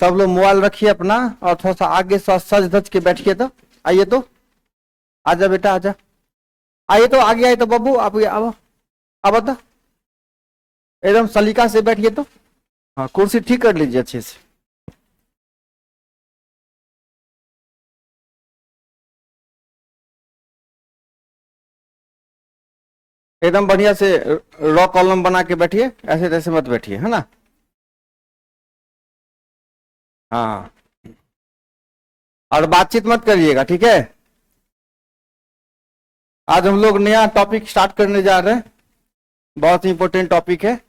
सब लोग मोबाइल रखिए अपना और थोड़ा सा आगे सज धज के बैठिए। तो आइए, तो आजा बेटा आजा, आइए तो आगे आइए तो बब्बू, आप अब तो एकदम सलीका से बैठिए। तो हाँ, कुर्सी ठीक कर लीजिए अच्छे से। एकदम बढ़िया से रॉ कॉलम बना के बैठिए, ऐसे तैसे मत बैठिए, है ना। हाँ, और बातचीत मत करिएगा, ठीक है। आज हम लोग नया टॉपिक स्टार्ट करने जा रहे हैं, बहुत ही इंपॉर्टेंट टॉपिक है।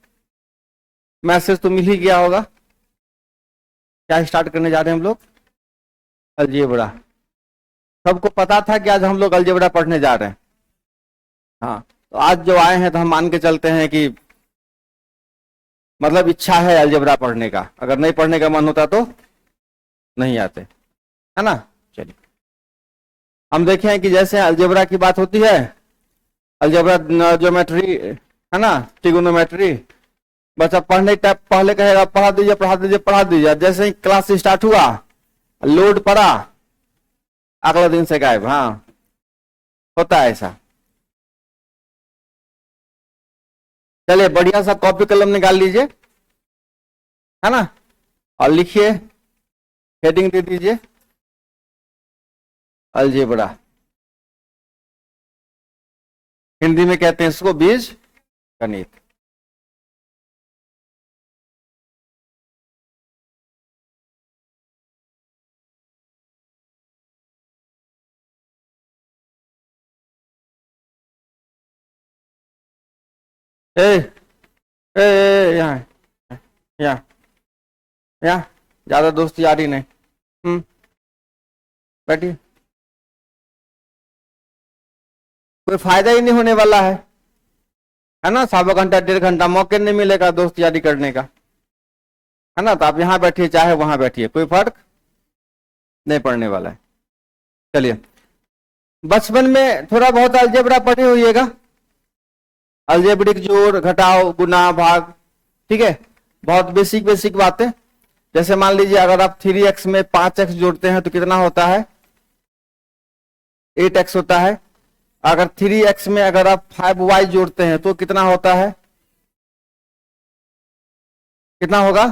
मैसेज तो मिल ही गया होगा। क्या स्टार्ट करने जा रहे हैं हम लोग? अलजेब्रा। सबको पता था कि आज हम लोग अलजेब्रा पढ़ने जा रहे हैं। हाँ, तो आज जो आए हैं तो हम मान के चलते हैं कि मतलब इच्छा है अलजेब्रा पढ़ने का। अगर नहीं पढ़ने का मन होता तो नहीं आते, है ना। चलिए, हम देखें कि जैसे अलजेब्रा की बात होती है, अलजेब्रा ज्योमेट्री, है ना, ट्रिगोनोमेट्री, बच्चा पढ़ने टाइप पहले कहेगा पढ़ा दीजिए पढ़ा दीजिए पढ़ा दीजिए, जैसे ही क्लास स्टार्ट हुआ लोड पड़ा, अगला दिन से गायब। हाँ, होता है ऐसा। चलिए, बढ़िया सा कॉपी कलम निकाल लीजिए, है ना, और लिखिए, हेडिंग दे दीजिए अलजेब्रा। हिंदी में कहते हैं इसको बीज गणित। ए ए, यहाँ यहाँ यहाँ ज्यादा दोस्ती यारी नहीं। बैठिए, कोई फायदा ही नहीं होने वाला है ना। सवा घंटा 1.5 घंटा मौके नहीं मिलेगा दोस्त यारी करने का, है ना। तो आप यहाँ बैठिए चाहे वहां बैठिए, कोई फर्क नहीं पड़ने वाला है। चलिए, बचपन में थोड़ा बहुत अलजेब्रा पढ़े होइएगा, अलजेब्रिक जोड़ घटाव गुना भाग, ठीक है, बहुत बेसिक बेसिक बातें। जैसे मान लीजिए अगर आप 3x में 5x जोड़ते हैं तो कितना होता है? 8x होता है। अगर 3x में अगर आप 5y जोड़ते हैं तो कितना होता है? कितना होगा?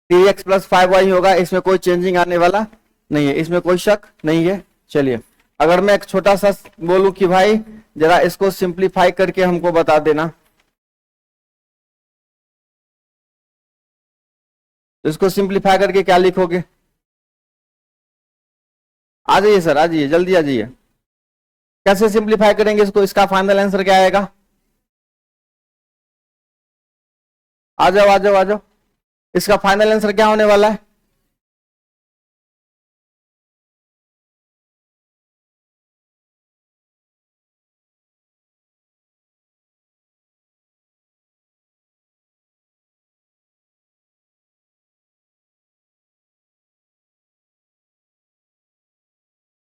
3x प्लस 5y होगा। इसमें कोई चेंजिंग आने वाला नहीं है, इसमें कोई शक नहीं है। चलिए, अगर मैं एक छोटा सा बोलूं कि भाई जरा इसको सिंप्लीफाई करके हमको बता देना, तो इसको सिंप्लीफाई करके क्या लिखोगे? आ जाइए सर, आ जाइए, जल्दी आ जाइए। कैसे सिंप्लीफाई करेंगे इसको? इसका फाइनल आंसर क्या आएगा? आ जाओ आ जाओ आ जाओ, इसका फाइनल आंसर क्या होने वाला है?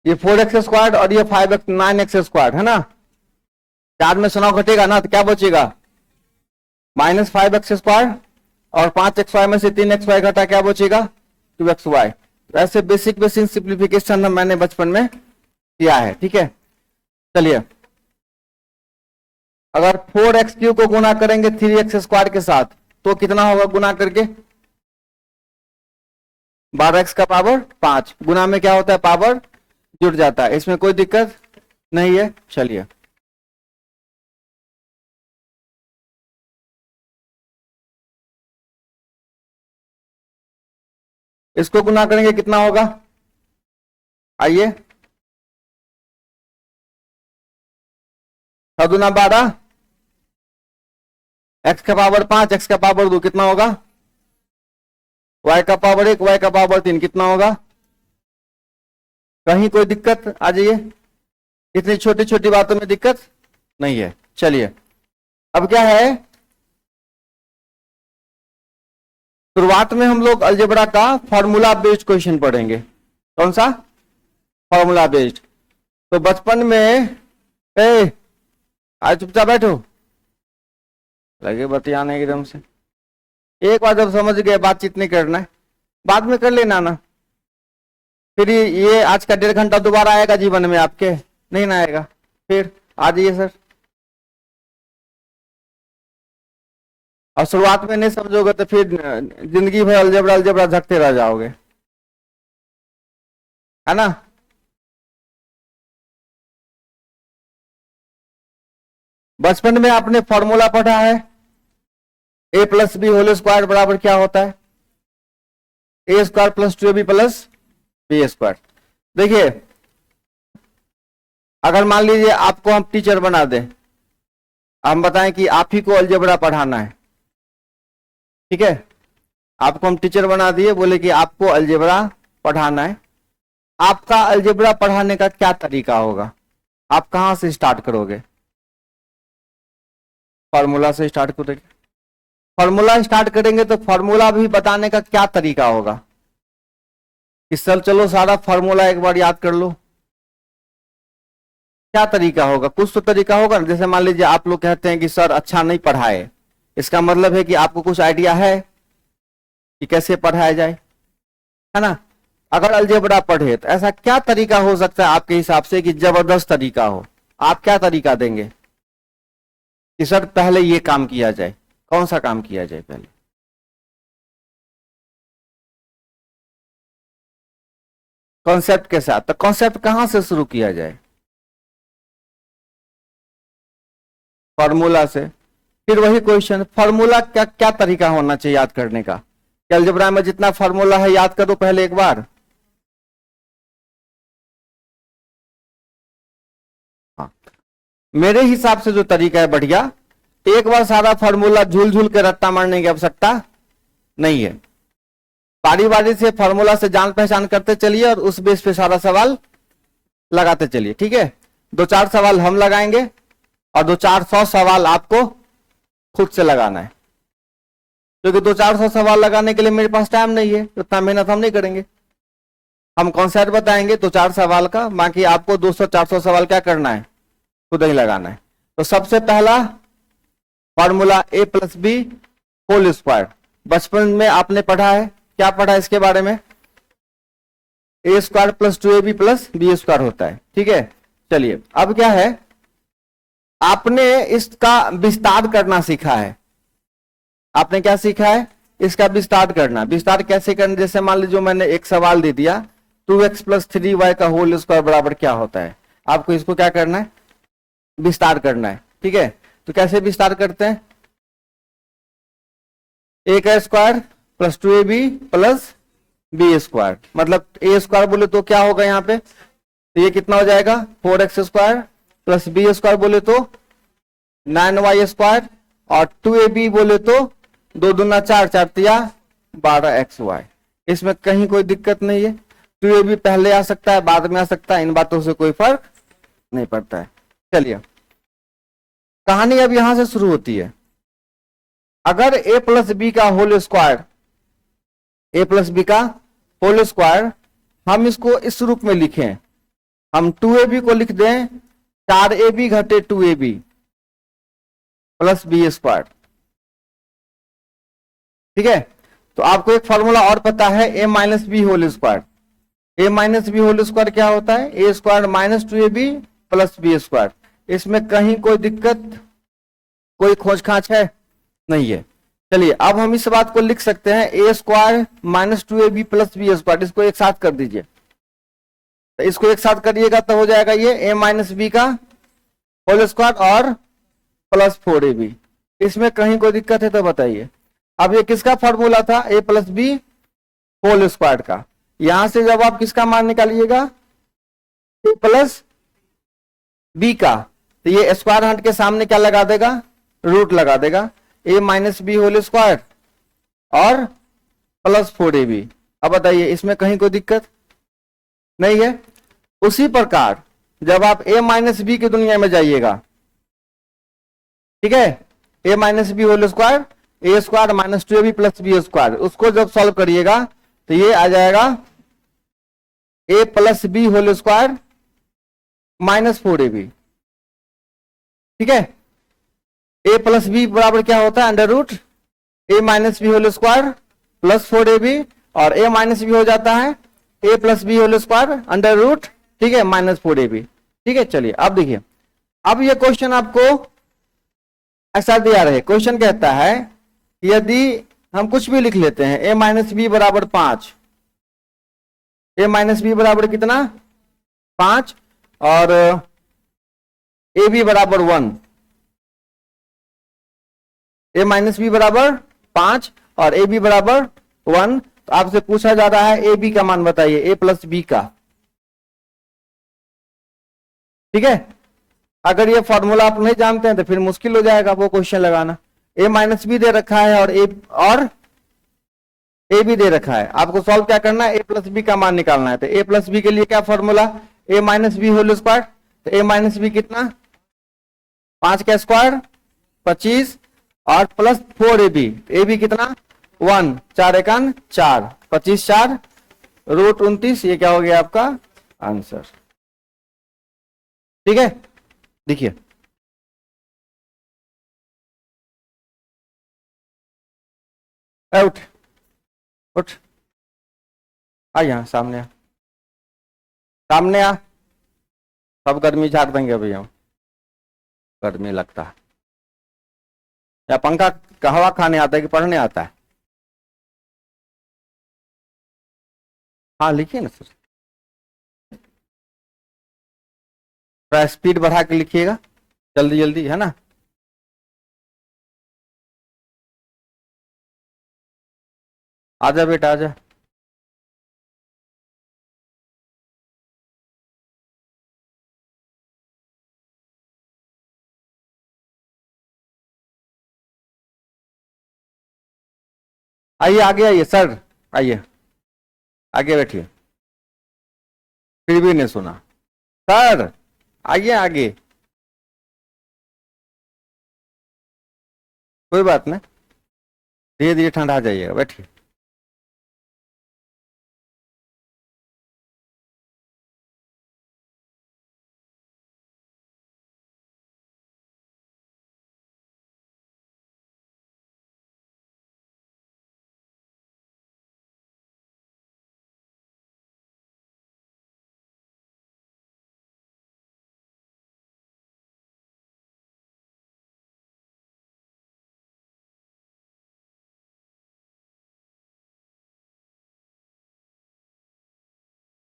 ये 4x² और ये 9x², है ना। 4 में से 9 घटेगा ना तो क्या बचेगा? -5x²। और 5xy में से 3xy घटा, क्या बचेगा? 2xy। ऐसे बेसिक बेसिक सिंप्लीफिकेशन मैंने बचपन में किया है, ठीक है। चलिए, अगर 4x³ को गुना करेंगे 3x² के साथ तो कितना होगा गुना करके? 12x का पावर 5। गुना में क्या होता है? पावर जुड़ जाता है, इसमें कोई दिक्कत नहीं है। चलिए, इसको गुना करेंगे कितना होगा? आइए, 6×2 = 12, x का पावर 5, x का पावर 2 कितना होगा? y का पावर 1, y का पावर 3 कितना होगा? कहीं कोई दिक्कत? आ जाइए, इतनी छोटी छोटी बातों में दिक्कत नहीं है। चलिए, अब क्या है, शुरुआत में हम लोग अलजेब्रा का फॉर्मूला बेस्ड क्वेश्चन पढ़ेंगे। कौन सा? Formula based. तो बचपन में आज चुपचाप बैठो, लगे बतियाने एकदम से। एक बार जब समझ गए बातचीत नहीं करना है, बाद में कर लेना ना। फिर ये आज का 1.5 घंटा दोबारा आएगा जीवन में आपके? नहीं ना आएगा। फिर आ जाइए सर। और शुरुआत में नहीं समझोगे तो फिर जिंदगी भर अलजेब्रा अलजेब्रा झकते रह जाओगे, है ना। बचपन में आपने फॉर्मूला पढ़ा है, a plus b whole square बराबर क्या होता है? A square plus 2ab plus b square. देखिए, अगर मान लीजिए आपको हम टीचर बना दें, हम बताएं कि आप ही को अलजेब्रा पढ़ाना है, ठीक है, आपको हम टीचर बना दिए, बोले कि आपको अलजेब्रा पढ़ाना है। आपका अलजेब्रा पढ़ाने का क्या तरीका होगा? आप कहां से स्टार्ट करोगे? फॉर्मूला से स्टार्ट करेंगे। फॉर्मूला स्टार्ट करेंगे तो फॉर्मूला भी बताने का क्या तरीका होगा कि सर चलो सारा फॉर्मूला एक बार याद कर लो? क्या तरीका होगा? कुछ तो तरीका होगा ना। जैसे मान लीजिए आप लोग कहते हैं कि सर अच्छा नहीं पढ़ाए, इसका मतलब है कि आपको कुछ आइडिया है कि कैसे पढ़ाया जाए, है ना। अगर अलजेब्रा पढ़े तो ऐसा क्या तरीका हो सकता है आपके हिसाब से कि जबरदस्त तरीका हो? आप क्या तरीका देंगे कि सर पहले ये काम किया जाए? कौन सा काम किया जाए पहले? कॉन्सेप्ट के साथ। तो कॉन्सेप्ट कहां से शुरू किया जाए? फॉर्मूला से। फिर वही क्वेश्चन, फॉर्मूला क्या क्या तरीका होना चाहिए याद करने का? अलजेब्रा में जितना फॉर्मूला है याद करो पहले एक बार। हाँ, मेरे हिसाब से जो तरीका है बढ़िया, एक बार सारा फॉर्मूला झूल झूल के रट्टा मारने की आवश्यकता नहीं है। बारी बारी से फॉर्मूला से जान पहचान करते चलिए और उस बेस पे सारा सवाल लगाते चलिए, ठीक है। 2-4 सवाल हम लगाएंगे और 2-400 सवाल आपको खुद से लगाना है, क्योंकि 2-400 सवाल लगाने के लिए मेरे पास टाइम नहीं है, उतना मेहनत हम नहीं करेंगे। हम कॉन्सेप्ट बताएंगे 2-4 सवाल का, बाकी आपको 200-400 सवाल क्या करना है? खुद ही लगाना है। तो सबसे पहला फॉर्मूला ए प्लस बी होल स्क्वायर। बचपन में आपने पढ़ा है, क्या पढ़ा है इसके बारे में? A square plus 2ab plus b square होता है, ठीक है। चलिए, अब क्या है, आपने इसका विस्तार करना सीखा है। आपने क्या सीखा है? इसका विस्तार करना। विस्तार कैसे करना? जैसे मान लीजिए मैंने एक सवाल दे दिया, 2x प्लस 3y का होल स्क्वायर बराबर क्या होता है? आपको इसको क्या करना है? विस्तार करना है, ठीक है। तो कैसे विस्तार करते हैं? ए का square plus 2ab plus b square, मतलब ए स्क्वायर बोले तो क्या होगा यहाँ पे? तो ये कितना हो जाएगा? 4x square plus b square बोले तो 9y स्क्वायर, और 2ab बोले तो 2 दूना 4, 4 तिया 12xy। इसमें कहीं कोई दिक्कत नहीं है। 2ab पहले आ सकता है, बाद में आ सकता है, इन बातों से कोई फर्क नहीं पड़ता है। चलिए, कहानी अब यहां से शुरू होती है। अगर a प्लस बी का whole square, a plus b का होल स्क्वायर हम इसको इस रूप में लिखें, हम 2ab को लिख दें 4ab घटे 2ab प्लस बी स्क्वायर, ठीक है। तो आपको एक फॉर्मूला और पता है, a minus b whole square. A minus b whole square क्या होता है? A square minus 2ab plus b square. इसमें कहीं कोई दिक्कत, कोई खोज खाच है? नहीं है। चलिए, अब हम इस बात को लिख सकते हैं, a square minus 2ab plus b square. इसको एक साथ कर दीजिए, तो इसको एक साथ करिएगा तो हो जाएगा ये ए माइनस बी का होल स्क्वायर और प्लस 4ab। इसमें कहीं कोई दिक्कत है तो बताइए। अब ये किसका फॉर्मूला था? ए प्लस बी होल स्क्वायर का। यहां से जब आप किसका मान निकालिएगा? ए प्लस बी का, तो ये स्क्वायर हट के सामने क्या लगा देगा? रूट लगा देगा। ए माइनस बी होल स्क्वायर और प्लस 4ab। अब बताइए, इसमें कहीं कोई दिक्कत नहीं है। उसी प्रकार जब आप ए माइनस बी की दुनिया में जाइएगा, ठीक है, a minus b whole square, a square minus 2ab plus b square, उसको जब सॉल्व करिएगा तो ये आ जाएगा a plus b whole square minus 4ab, ठीक है। ए प्लस बी बराबर क्या होता है? Under root a minus b whole square plus 4ab, और ए माइनस बी हो जाता है a plus b whole square under root, ठीक है, माइनस 4ab। ठीक है, चलिए अब देखिए, अब ये क्वेश्चन आपको ऐसा दिया रहे, क्वेश्चन कहता है यदि हम कुछ भी लिख लेते हैं, ए माइनस बी बराबर 5, ए माइनस बी बराबर कितना 5, और ए बी बराबर 1, ए माइनस बी बराबर 5 और ए बी बराबर 1, तो आपसे पूछा जा रहा है ए बी का मान बताइए, ए प्लस बी का। ठीक है, अगर ये फॉर्मूला आप नहीं जानते हैं तो फिर मुश्किल हो जाएगा वो क्वेश्चन लगाना। ए माइनस बी दे रखा है और ए बी दे रखा है, आपको सॉल्व क्या करना है, ए प्लस बी का मान निकालना है। तो ए प्लस बी के लिए क्या फॉर्मूला, ए माइनस बी होल स्क्वायर, तो ए माइनस बी कितना 5 का स्क्वायर 25 और प्लस 4ab, ए बी कितना 1, 4 एकान 4, 25 4 रूट 29, ये क्या हो गया आपका आंसर। ठीक है, देखिए उठ उठ, आ यहाँ सामने आ, सामने आ, सब गर्मी झाड़ देंगे अभी हम, गर्मी लगता है, या पंखा का हवा खाने आता है कि पढ़ने आता है? हाँ लिखिए ना सर, थोड़ा स्पीड बढ़ा के लिखिएगा, जल्दी जल्दी, है ना। आजा बेटा आजा, आइए आगे आइए सर, आइए आगे बैठिए, फिर भी नहीं सुना सर, आइए आगे, कोई बात नहीं, धीरे धीरे ठंडा आ जाइएगा, बैठिए।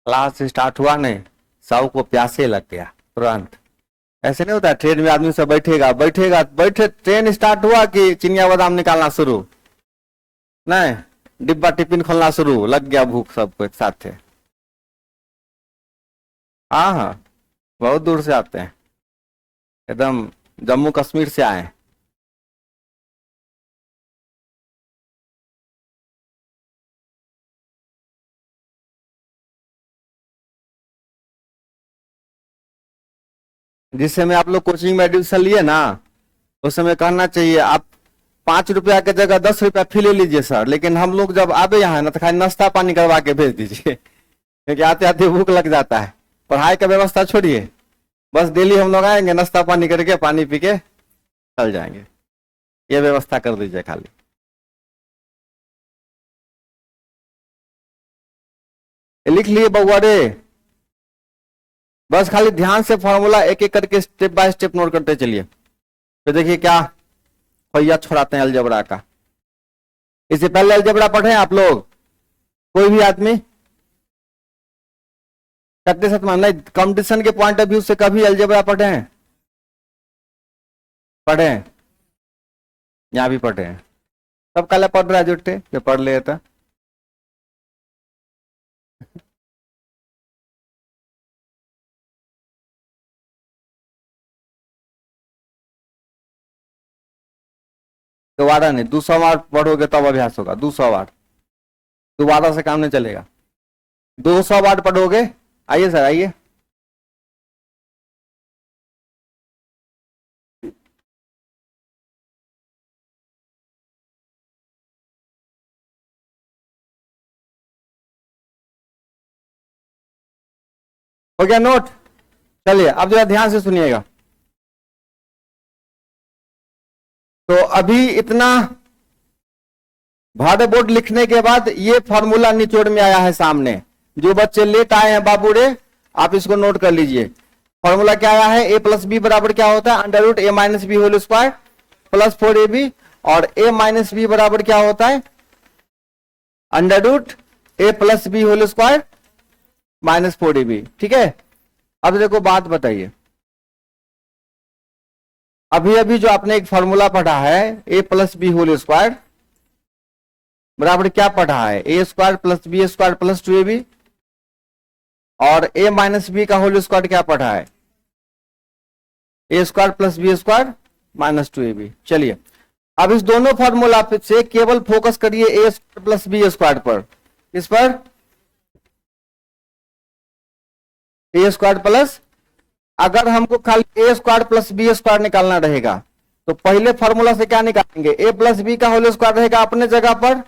क्लास स्टार्ट हुआ नहीं, सब को प्यासे लग गया तुरंत। ऐसे नहीं होता है, ट्रेन में आदमी सब बैठेगा बैठेगा बैठे, ट्रेन स्टार्ट हुआ कि चिनिया बादाम निकालना शुरू, नहीं डिब्बा टिफिन खोलना शुरू, लग गया भूख सबको एक साथ थे। हाँ हाँ, बहुत दूर से आते हैं, एकदम जम्मू कश्मीर से आए हैं। जिस समय आप लोग कोचिंग में एडमिशन लिए ना, उस समय कहना चाहिए आप 5 रुपया की जगह 10 रुपया फी ले लीजिए सर, लेकिन हम लोग जब आवे यहाँ ना तो खाली नाश्ता पानी करवा के भेज दीजिए क्योंकि आते आते भूख लग जाता है। पढ़ाई का व्यवस्था छोड़िए, बस डेली हम लोग आएंगे नाश्ता पानी करके पानी पी के चल जाएंगे, ये व्यवस्था कर दीजिए खाली। लिख लिए बउआ रे, बस खाली ध्यान से फॉर्मूला एक एक करके स्टेप बाय स्टेप नोट करते चलिए, तो देखिए क्या पहिया छोड़ाते हैं अलजेब्रा का। इससे पहले अलजेब्रा पढ़े हैं आप लोग, कोई भी आदमी कितने साथ मान नहीं, कंपटीशन के पॉइंट ऑफ व्यू से कभी अलजेब्रा पढ़े हैं? पढ़े हैं, यहाँ भी पढ़े हैं, सब कल पढ़ रहा है जुट्टे जो पढ़ ले था। दोबारा नहीं, 200 बार पढ़ोगे तब अभ्यास होगा, 200 बार, दोबारा से काम नहीं चलेगा, 200 बार पढ़ोगे। आइए सर आइए, हो गया नोट? चलिए अब जरा ध्यान से सुनिएगा। तो अभी इतना भाड़े बोर्ड लिखने के बाद ये फॉर्मूला निचोड़ में आया है सामने। जो बच्चे लेट आए हैं बाबू रे, आप इसको नोट कर लीजिए। फॉर्मूला क्या आया है, ए प्लस बी बराबर क्या होता है, under root a minus b whole square plus 4ab, और ए माइनस बी बराबर क्या होता है, under root a plus b whole square minus 4ab। ठीक है, अब देखो बात बताइए, अभी अभी जो आपने एक फॉर्मूला पढ़ा है a plus b whole square बराबर क्या पढ़ा है, a square plus b square plus 2ab, और ए माइनस बी का होल स्क्वायर क्या पढ़ा है, a square plus b square minus 2ab। चलिए अब इस दोनों फॉर्मूला से केवल फोकस करिए ए स्क्वायर प्लस बी स्क्वायर पर। इस पर ए स्क्वायर प्लस, अगर हमको खाली ए स्क्वायर प्लस बी स्क्वायर निकालना रहेगा तो पहले फॉर्मूला से क्या निकालेंगे, ए प्लस बी का होल स्क्वायर रहेगा अपने जगह पर,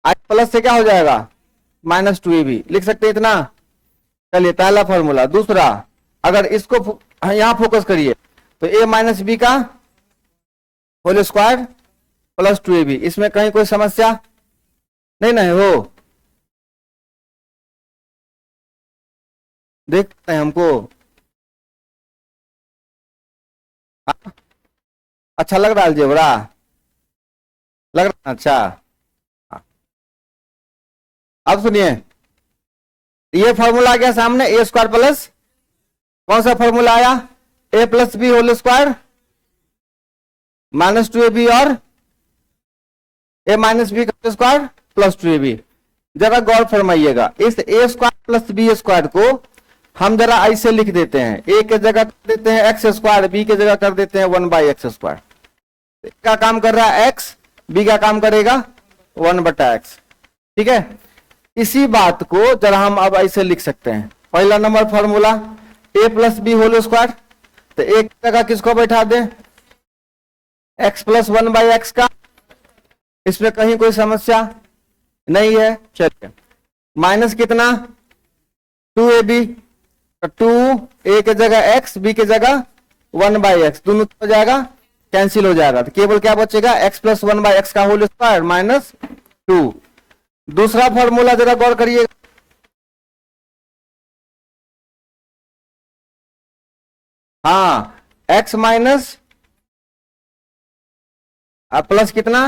आई प्लस से क्या हो जाएगा माइनस 2ab, लिख सकते हैं इतना। चलिए पहला फॉर्मूला। दूसरा, अगर इसको यहां फोकस करिए तो ए माइनस बी का होल स्क्वायर प्लस 2ab, इसमें कहीं कोई समस्या नहीं ना है, हो देखते हैं हमको। हाँ? अच्छा लग रहा है अलजेब्रा, लग रहा है अच्छा। हाँ। अब सुनिए, ये फॉर्मूला आ गया सामने, ए स्क्वायर प्लस कौन सा फॉर्मूला आया, a plus b whole square minus 2ab, और ए माइनस बी का स्क्वायर प्लस 2ab। जरा गौर फरमाइएगा, इस a square plus b square को हम जरा ऐसे लिख देते हैं, ए के जगह कर देते हैं एक्स स्क्वायर, बी के जगह कर देते हैं 1/x स्क्वायर। का काम कर रहा है एक्स, बी का काम करेगा 1/x। ठीक है, इसी बात को जरा हम अब ऐसे लिख सकते हैं, पहला नंबर फॉर्मूला ए प्लस बी होल स्क्वायर, तो एक जगह किसको बैठा दें, एक्स प्लस 1/x का, इसमें कहीं कोई समस्या नहीं है। चलिए माइनस कितना 2ab, 2 ए के जगह x, बी के जगह 1/x, दोनों हो जाएगा कैंसिल हो जाएगा, तो केवल क्या बचेगा x प्लस 1/x का होल स्क्वायर माइनस 2। दूसरा फॉर्मूला जरा गौर करिए, हाँ x माइनस प्लस कितना,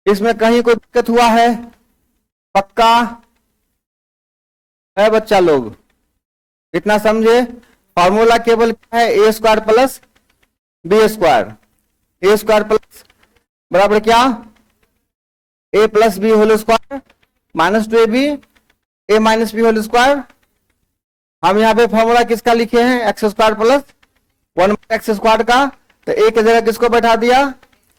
इसमें कहीं कोई दिक्कत हुआ है, पक्का है बच्चा लोग, इतना समझे। फॉर्मूला केवल क्या है, a square plus b square, a square plus बराबर क्या, a plus b whole square minus 2ab, a minus b whole square. हम यहाँ पे फॉर्मूला किसका लिखे हैं, x square plus 1/x square का, तो ए की जगह किसको बैठा दिया,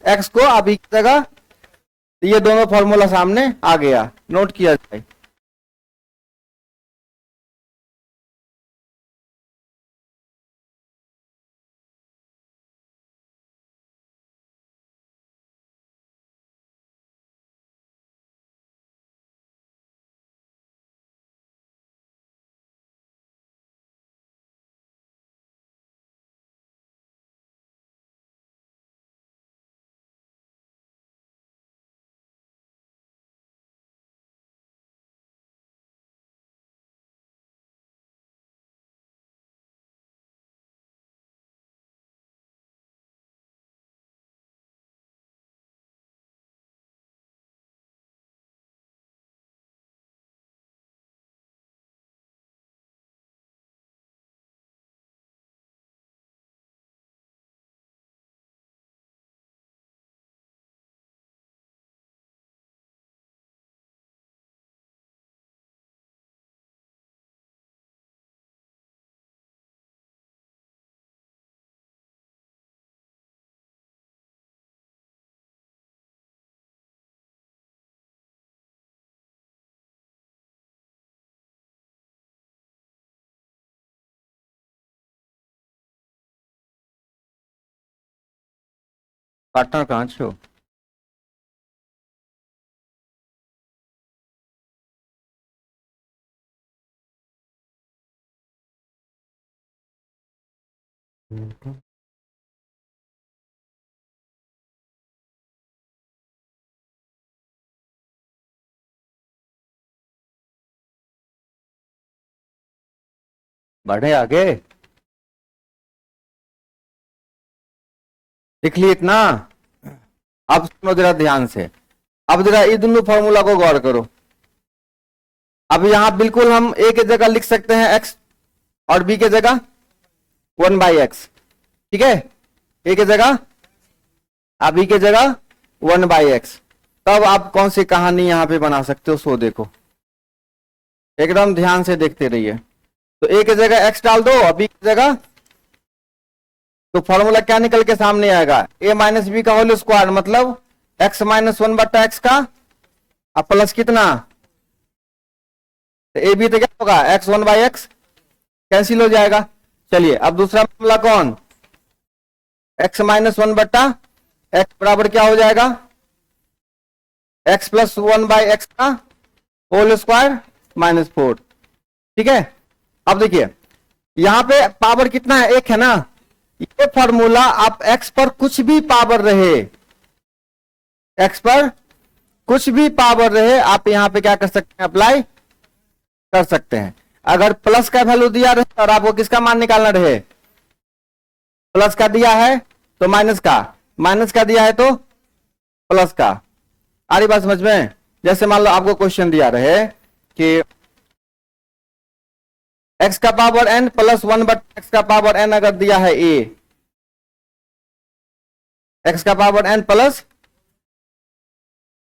एक्स को, अब बी की जगह, तो ये दोनों फॉर्मूला सामने आ गया, नोट किया जाए। पार्टनर कहाँ छो। बढ़े आगे, लिख लिए इतना। अब सुनो जरा ध्यान से, अब जरा ये दोनों फॉर्मूला को गौर करो। अब यहां बिल्कुल हम ए की जगह लिख सकते हैं एक्स और बी की जगह 1/x, ठीक है, ए की जगह, अब बी की जगह 1/x। तब आप कौन सी कहानी यहां पे बना सकते हो, सो देखो, एकदम ध्यान से देखते रहिए। तो ए की जगह x डाल दो और बी की जगह, तो फॉर्मूला क्या निकल के सामने आएगा, a माइनस बी का होल स्क्वायर, मतलब x माइनस 1/x का, अब प्लस कितना, तो ए बी तो क्या होगा, x 1/x कैंसिल हो जाएगा। चलिए अब दूसरा मामला कौन, x माइनस 1/x बराबर क्या हो जाएगा, x प्लस 1/x का होल स्क्वायर -4, ठीक है। अब देखिए यहां पे पावर कितना है, एक है ना, ये फॉर्मूला आप x पर कुछ भी पावर रहे, x पर कुछ भी पावर रहे, आप यहां पे क्या कर सकते हैं, अप्लाई कर सकते हैं। अगर प्लस का वैल्यू दिया रहे और आपको किसका मान निकालना रहे, प्लस का दिया है तो माइनस का, माइनस का दिया है तो प्लस का, आ रही बात समझ में। जैसे मान लो आपको क्वेश्चन दिया रहे कि x का पावर n प्लस 1/x का पावर n अगर दिया है a, x का पावर n प्लस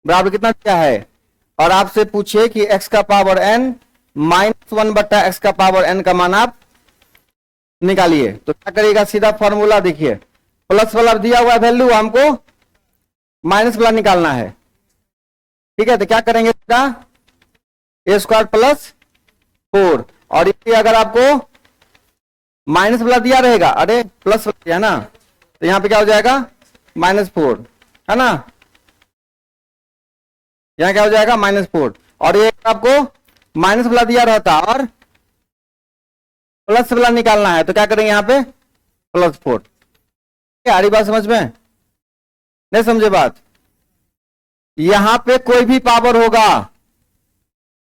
बराबर कितना दिया है, और आपसे पूछे कि x का पावर n माइनस 1/x का पावर n का मान आप निकालिए, तो क्या करिएगा, सीधा फॉर्मूला देखिए, प्लस वाला दिया हुआ वैल्यू हमको माइनस वाला निकालना है, ठीक है। तो क्या करेंगे, सीधा a स्क्वायर प्लस 4, और ये अगर आपको माइनस वाला दिया रहेगा, अरे प्लस वाला दिया है ना, तो यहां पे क्या हो जाएगा, -4, है ना, यहां क्या हो जाएगा, -4, और ये आपको माइनस वाला दिया रहता और प्लस वाला निकालना है, तो क्या करेंगे यहां पे +4। आ रही बात समझ में, नहीं समझे बात, यहां पे कोई भी पावर होगा,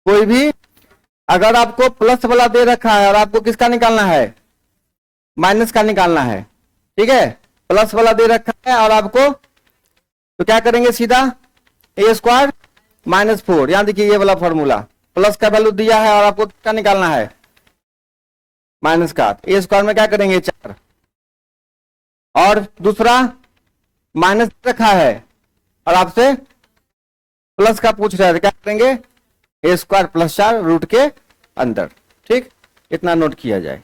कोई भी, अगर आपको प्लस वाला दे रखा है और आपको किसका निकालना है, माइनस का निकालना है, ठीक है, प्लस वाला दे रखा है और आपको, तो क्या करेंगे, सीधा a स्क्वायर -4, यहां देखिए ये वाला फॉर्मूला, प्लस का वैल्यू दिया है और आपको क्या निकालना है, माइनस का, a स्क्वायर में क्या करेंगे 4, और दूसरा माइनस रखा है और आपसे प्लस का पूछ रहे थे, क्या करेंगे, a स्क्वायर प्लस 4 रूट के अंदर, ठीक, इतना नोट किया जाए।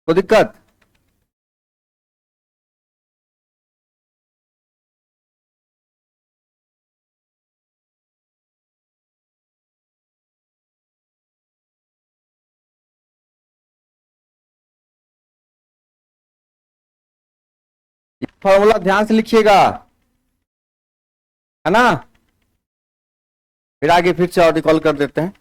तो दिक्कत, फॉर्मूला ध्यान से लिखिएगा, है ना, फिर आगे फिर से और रिकॉल कर देते हैं।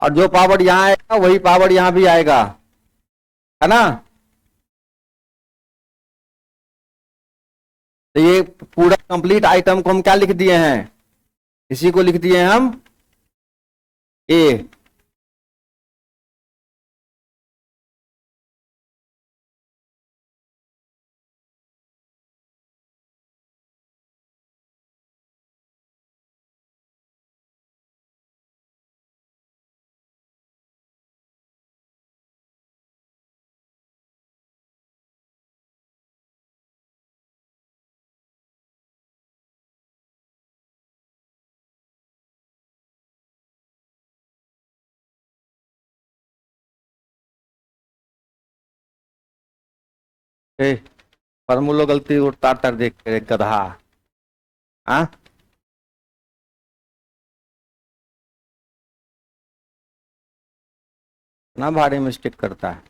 और जो पावर यहां आएगा वही पावर यहां भी आएगा, है ना, तो ये पूरा कंप्लीट आइटम को हम क्या लिख दिए हैं, इसी को लिख दिए हैं हम ए, फॉर्मूलो गलती उतार तर देख के गधा, हाँ, ना भारी मिस्टेक करता है,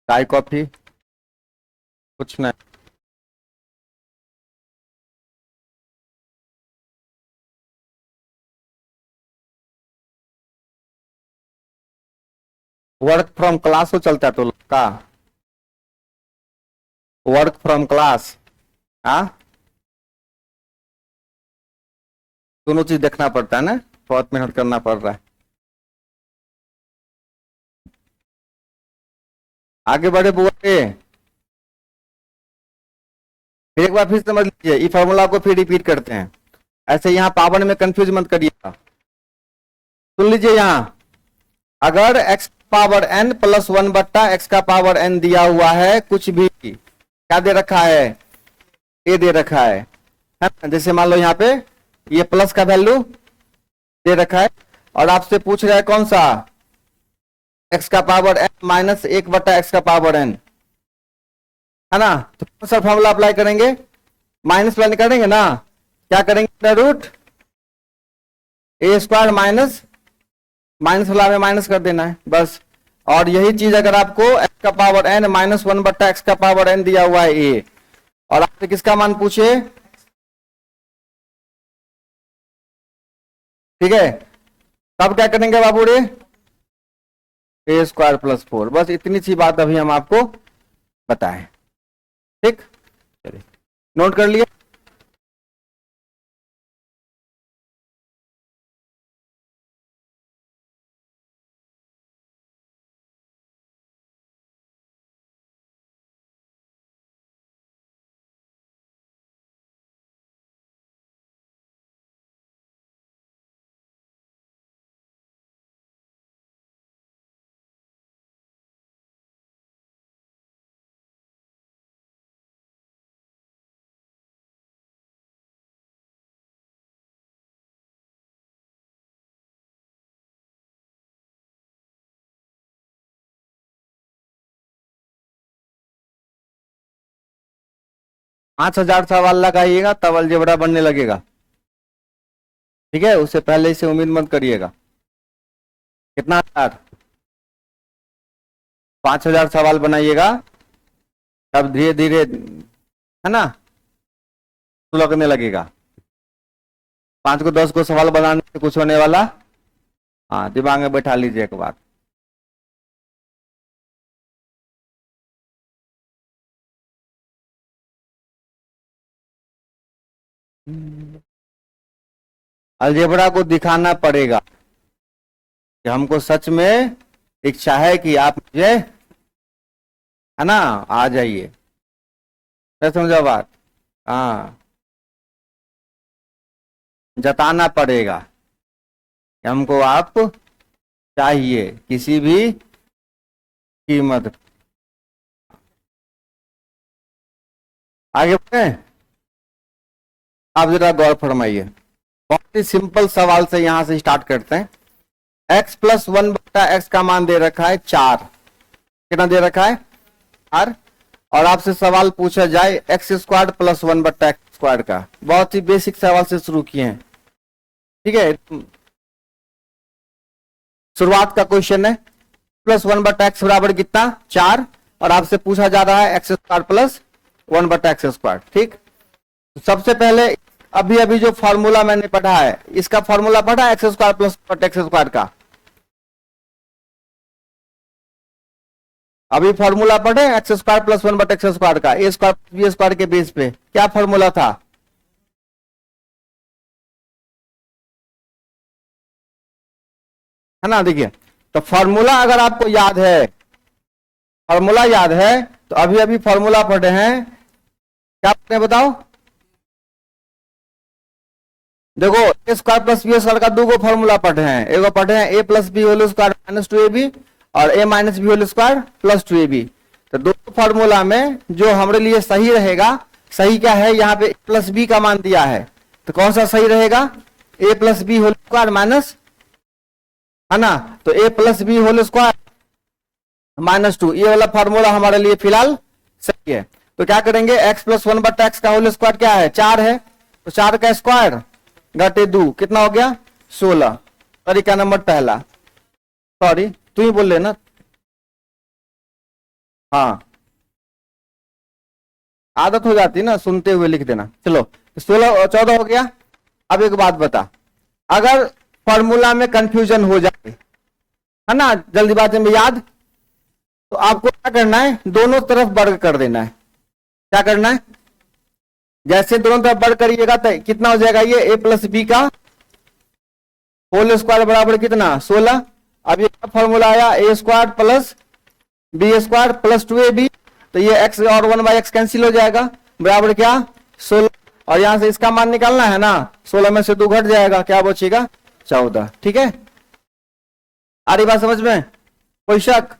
चाय कॉफी कुछ नहीं। वर्क फ्रॉम क्लास हो चलता है तो लोग का वर्क फ्रॉम क्लास। हाँ, दोनों चीज देखना पड़ता है ना, बहुत मेहनत करना पड़ रहा है। आगे बढ़े बुआ के, फिर एक बार फिर समझ लीजिए, इस फॉर्मूला को फिर रिपीट करते हैं। ऐसे यहाँ पावर में कंफ्यूज मत करिएगा। सुन लीजिए, यहाँ अगर x power n plus 1 x का पावर n दिया हुआ है, कुछ भी क्या दे रखा है, a दे रखा है ना? जैसे मान लो यहाँ पे ये प्लस का वैल्यू दे रखा है और आपसे पूछ रहा है कौन सा, x का पावर n माइनस 1 x का पावर n, है ना? तो कौन सा फॉर्मूला अप्लाई करेंगे, माइनस वाला करेंगे ना, क्या करेंगे, रूट ए स्क्वायर माइनस माइनस वाला में माइनस कर देना है बस। और यही चीज अगर आपको x का पावर n माइनस 1/x का पावर n दिया हुआ है a, और आपसे किसका मान पूछे, ठीक है, तब क्या करेंगे बाबू रे, ए स्क्वायर प्लस 4। बस इतनी सी बात अभी हम आपको बताएं, ठीक, चलिए नोट कर लिया। पांच 5,000 सवाल लगाइएगा तब अलजेब्रा बनने लगेगा, ठीक है, उससे पहले इसे उम्मीद मत करिएगा। कितना 5,000 सवाल बनाइएगा तब धीरे धीरे, है ना, तो लगने लगेगा। 5 को 10 को सवाल बनाने से कुछ होने वाला, हाँ, दिमाग में बैठा लीजिए एक बात। अलजेब्रा को दिखाना पड़ेगा कि हमको सच में इच्छा है कि आप मुझे, है ना, आ जाइए, समझो बात, हाँ, जताना पड़ेगा कि हमको आप चाहिए किसी भी कीमत। आगे बढ़े, आप जरा गौर फरमाइए, बहुत ही सिंपल सवाल से यहां से स्टार्ट करते हैं। x प्लस 1/x का मान दे रखा है 4, कितना दे रखा है 4, और आपसे सवाल पूछा जाए x square plus 1/x square का। बहुत ही बेसिक सवाल से शुरू किए हैं, ठीक है, शुरुआत का क्वेश्चन है, प्लस 1/x बराबर कितना 4, और आपसे पूछा जा रहा है x square plus 1/x square, ठीक। तो सबसे पहले अभी अभी जो फॉर्मूला मैंने पढ़ा है, इसका फॉर्मूला पढ़ा है x square plus x square का, अभी फॉर्मूला पढ़े x square plus 1/x square का, ए स्क्वायर बी स्क्वायर के बेस पे क्या फॉर्मूला था, है ना? देखिए, तो फॉर्मूला अगर आपको याद है, फॉर्मूला याद है, तो अभी अभी फॉर्मूला पढ़े हैं, क्या पढ़े बताओ, देखो a square plus b square का दो फॉर्मूला पढ़े हैं, एगो पढ़े हैं a plus b whole square minus 2ab और a minus b whole square plus 2ab। तो दोनों फॉर्मूला में जो हमारे लिए सही रहेगा, सही क्या है, यहाँ पे प्लस बी का मान दिया है, तो कौन सा सही रहेगा, a plus b whole square minus, है ना, तो a plus b whole square minus 2, ये वाला फॉर्मूला हमारे लिए फिलहाल सही है। तो क्या करेंगे, x प्लस 1/x का होल स्क्वायर क्या है 4 है, तो 4 का स्क्वायर घटे 2 कितना हो गया 16। तरीका नंबर पहला, सॉरी तू ही बोल लेना, हाँ आदत हो जाती ना सुनते हुए लिख देना। चलो 16 14 हो गया। अब एक बात बता, अगर फॉर्मूला में कंफ्यूजन हो जाए, है ना, जल्दीबाजी में याद तो आपको क्या करना है, दोनों तरफ वर्ग कर देना है। क्या करना है, जैसे दोनों तरफ वर्ग करिएगा तो कितना हो जाएगा, ये a प्लस बी का होल स्क्वायर बराबर कितना 16। अब ये फॉर्मूला आया a square plus b square plus 2ab, तो ये x और 1/x कैंसिल हो जाएगा, बराबर क्या 16। और यहां से इसका मान निकालना है ना, 16 में से 2 घट जाएगा, क्या बचेगा 14। ठीक है, आ रही बात समझ में, कोई शक,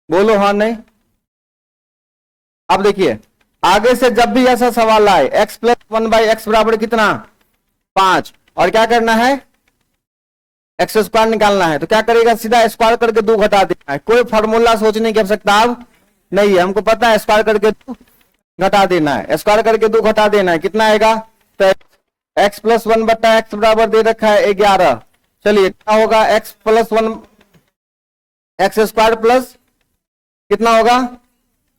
बोलो हाँ नहीं। अब देखिए आगे से जब भी ऐसा सवाल आए x प्लस 1/x बराबर कितना 5, और क्या करना है एक्स स्क्वायर निकालना है, तो क्या करेगा, सीधा स्क्वायर करके 2 घटा देना है। कोई फॉर्मूला सोचने की आवश्यकता अब नहीं है, हमको पता है स्क्वायर करके 2 घटा देना है, स्क्वायर करके 2 घटा देना है, कितना आएगा, तो x प्लस 1/x बराबर दे रखा है 11। चलिए क्या होगा, x plus 1 x square plus कितना होगा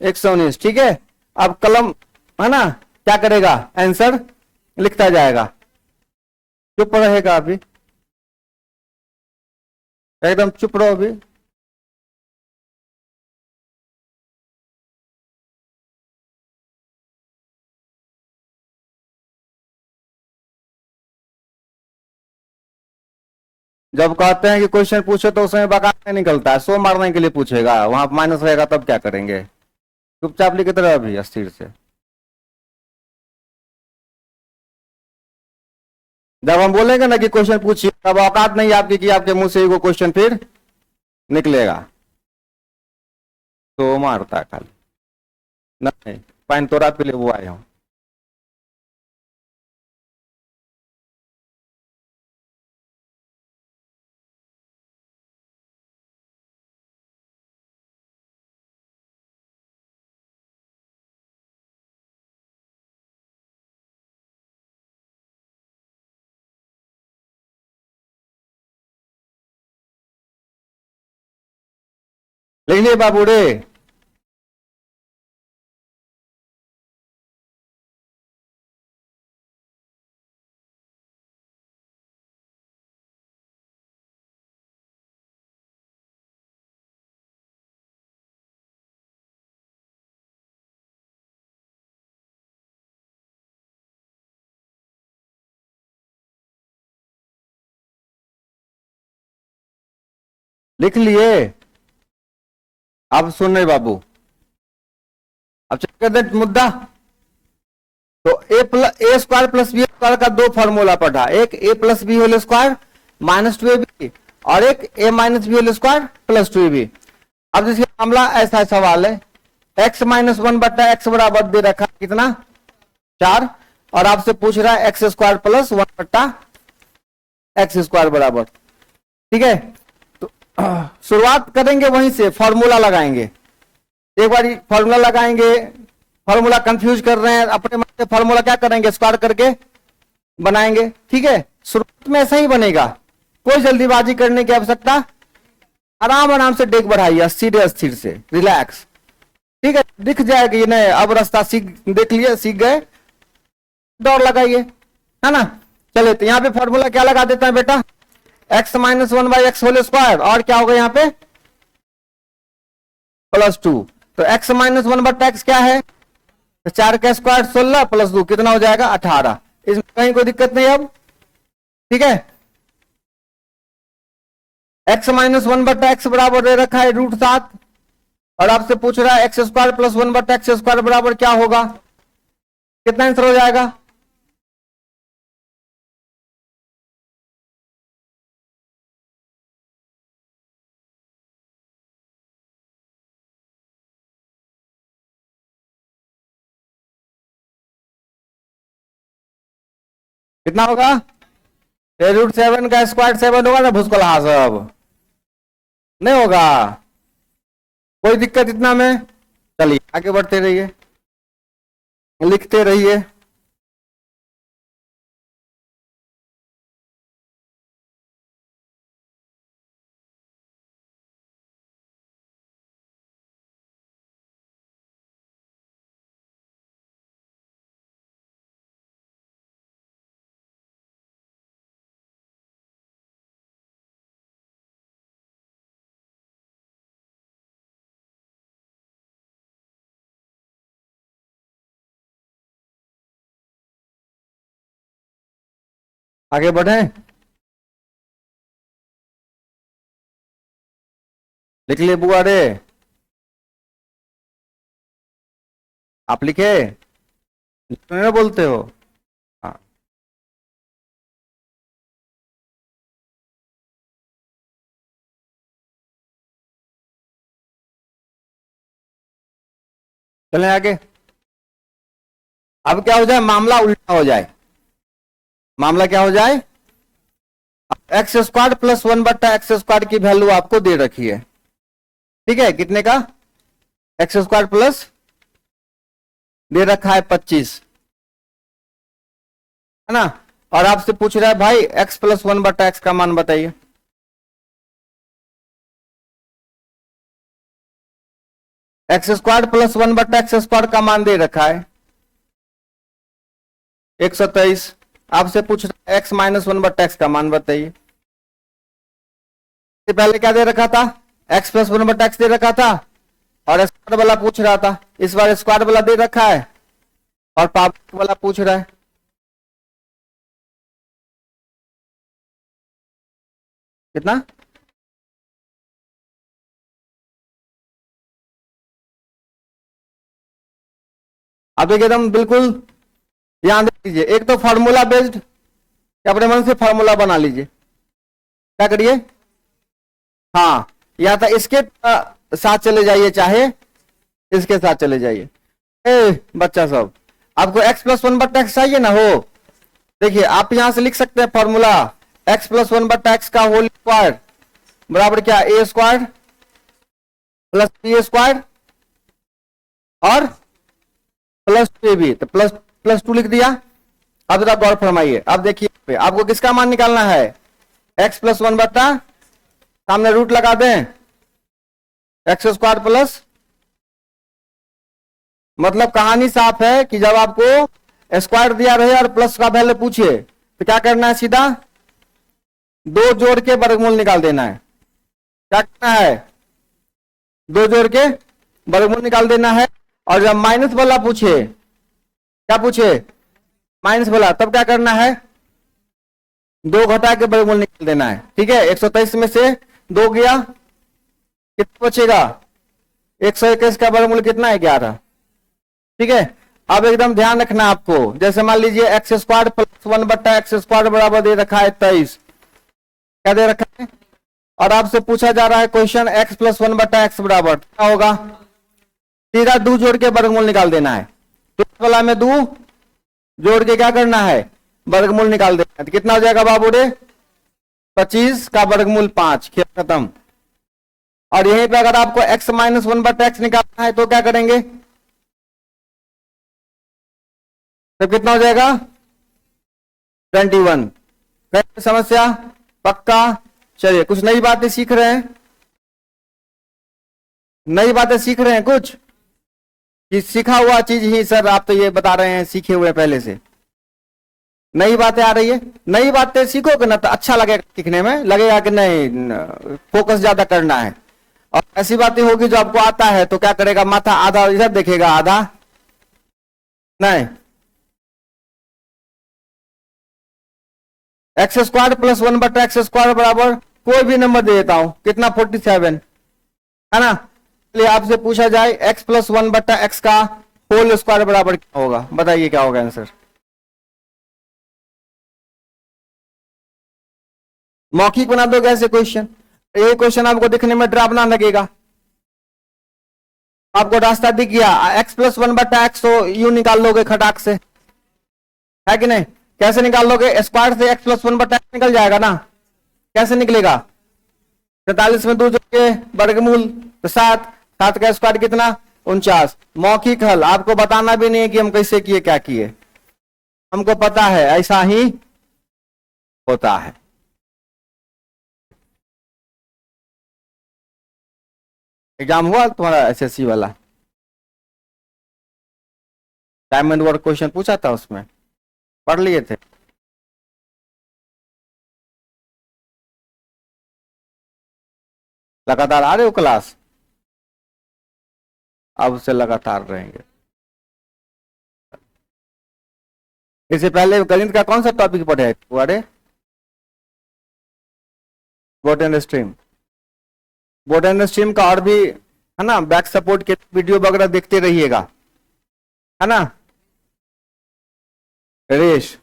119। ठीक है, अब कलम है ना, क्या करेगा आंसर लिखता जाएगा, चुप रहेगा अभी, एकदम चुप रहो अभी। जब कहते हैं कि क्वेश्चन पूछो तो उसमें बका नहीं निकलता है, 100 मारने के लिए पूछेगा, वहां माइनस रहेगा तब क्या करेंगे, चुपचाप लिखते रहो अभी अस्थिर से। जब हम बोलेंगे ना कि क्वेश्चन पूछिए, तब औकात नहीं आपकी कि आपके मुंह से ही वो क्वेश्चन फिर निकलेगा, तो मारता है खाली, नहीं पैन तोरा पे ले वो आए हूं। लिख लिए बाबू रे, लिख लिए। अब सुन रहे बाबू, अब चेक कर दे मुद्दा। तो a square plus b square का 2 फॉर्मूला पढ़ा, एक a plus b whole square minus 2ab, और एक a minus b whole square plus 2ab। अब जैसे मामला ऐसा सवाल है, x माइनस 1/x बराबर दे रखा है कितना 4, और आपसे पूछ रहा है x square plus 1/x square बराबर। ठीक है, तो शुरुआत करेंगे वहीं से, फॉर्मूला लगाएंगे, एक बार फॉर्मूला लगाएंगे। फॉर्मूला कंफ्यूज कर रहे हैं, अपने मन से फॉर्मूला क्या करेंगे, स्क्वायर करके बनाएंगे। ठीक है, शुरुआत में ऐसा ही बनेगा, कोई जल्दीबाजी करने की आवश्यकता, आराम आराम से डेक बढ़ाइए, अस्थिर से रिलैक्स। ठीक है, दिख जाएगा ये नहीं, अब रास्ता सीख देख लिए, सीख गए, दौड़ लगाइए, है ना। चलिए तो यहाँ पे फॉर्मूला क्या लगा देता है बेटा, x minus 1/x whole square, और क्या होगा यहाँ पे +2। तो x माइनस 1/x क्या है, 4 का स्क्वायर 16 प्लस 2 कितना हो जाएगा 18। इसमें कहीं कोई दिक्कत नहीं अब। ठीक है, x माइनस 1/x बराबर दे रखा है √7, और आपसे पूछ रहा है x square plus 1/x square बराबर क्या होगा, कितना आंसर हो जाएगा, कितना होगा, √7 का स्क्वायर 7 होगा ना भूसकोला सब, नहीं होगा कोई दिक्कत इतना में। चलिए आगे बढ़ते रहिए, लिखते रहिए। आगे बढ़े, लिख लिए बुआ रे, आप लिखे नहीं बोलते हो। हाँ, चलें आगे। अब क्या हो जाए, मामला उल्टा हो जाए। मामला क्या हो जाए, एक्स स्क्वाड प्लस 1/x² की वैल्यू आपको दे रखी है, ठीक है, कितने का, x² प्लस दे रखा है 25, है ना। और आपसे पूछ रहा है भाई x प्लस 1/x का मान बताइए। x² प्लस 1/x² का मान दे रखा है 123। आपसे पूछ रहा है x माइनस 1/x का मान बताइए। पहले क्या दे रखा था, x प्लस 1/x दे रखा था, और स्क्वायर वाला पूछ रहा था। इस बार स्क्वायर वाला दे रखा है और पावर वाला पूछ रहा है। कितना, अब एकदम बिल्कुल ध्यान दे लीजिए। एक तो फॉर्मूला बेस्ड, अपने मन से फॉर्मूला बना लीजिए। क्या करिए, हाँ, या तो इसके साथ चले जाइए, चाहे इसके साथ चले जाइए। बच्चा सब, आपको x प्लस 1/x चाहिए ना हो, देखिए आप यहां से लिख सकते हैं फॉर्मूला, x प्लस 1/x का होल स्क्वायर बराबर क्या, a² प्लस b² और प्लस 2ab, तो प्लस प्लस 2 लिख दिया। अब जरा गौर फरमाइए, अब देखिए आपको किसका मान निकालना है, x प्लस 1/, सामने रूट लगा दें, x² प्लस, मतलब कहानी साफ है कि जब आपको स्क्वायर दिया रहे और प्लस का वैल्यू पूछे तो क्या करना है, सीधा दो जोड़ के वर्गमूल निकाल देना है। क्या करना है, दो जोड़ के वर्गमूल निकाल देना है। और जब माइनस वाला पूछे, क्या पूछे, माइनस वाला, तब क्या करना है, दो घटा के वर्गमूल निकाल देना है, ठीक है। 123 में से दो गया, कितना बचेगा, 121 का वर्गमूल कितना है, 11, ठीक है। अब एकदम ध्यान रखना आपको, जैसे मान लीजिए x² प्लस 1/x² बराबर दे रखा है 23, क्या दे रखा है, और आपसे पूछा जा रहा है क्वेश्चन x प्लस 1/x बराबर क्या होगा, सीधा दो जोड़ के वर्गमूल निकाल देना है। प्लस वाला में दो जोड़ के क्या करना है, वर्गमूल निकाल देना है। तो कितना हो जाएगा बाबू रे, 25 का वर्गमूल 5, खेल खत्म। और यहीं पे अगर आपको x माइनस 1/x निकालना है तो क्या करेंगे, तो कितना हो जाएगा, 21। कैसे समस्या, पक्का। चलिए कुछ नई बातें सीख रहे हैं, नई बातें सीख रहे हैं कुछ, कि सीखा हुआ चीज ही सर आप तो ये बता रहे हैं सीखे हुए पहले से, नई बातें आ रही है। नई बातें सीखोगे ना तो अच्छा लगेगा, सीखने में लगेगा कि नहीं फोकस ज्यादा करना है। और ऐसी बातें होगी जो आपको आता है तो क्या करेगा, माथा आधा इधर देखेगा आधा नहीं। x² प्लस 1/x² बराबर कोई भी नंबर दे देता हूं, कितना, 47, है ना। इसलिए आपसे पूछा जाए x प्लस 1/x का होल स्क्वायर बराबर क्या होगा, बताइए क्या होगा आंसर। मौखिक बना दोगे ऐसे क्वेश्चन, ये क्वेश्चन आपको दिखने में डरावना लगेगा, आपको रास्ता दिख गया, x प्लस 1/x तो यू निकाल लोगे खटाक से, है कि नहीं। कैसे निकाल लोगे, स्क्वायर से x प्लस 1/x निकल जाएगा ना, कैसे निकलेगा, 43 में दो जोड़े वर्गमूल तो 7, 7 का स्क्वायर कितना, 49। मौखिक हल आपको बताना भी नहीं है कि हम कैसे किए क्या किए, हमको पता है ऐसा ही होता है। एग्जाम हुआ तुम्हारा एसएससी वाला, डायमंड वर्ड क्वेश्चन पूछा था, उसमें पढ़ लिए थे, लगातार आ रहे हो क्लास, अब उससे लगातार रहेंगे। इससे पहले गणित का कौन सा टॉपिक पढ़े, अरे boat and stream, boat and stream का और भी है ना, बैक सपोर्ट के वीडियो वगैरह देखते रहिएगा, है ना। रेश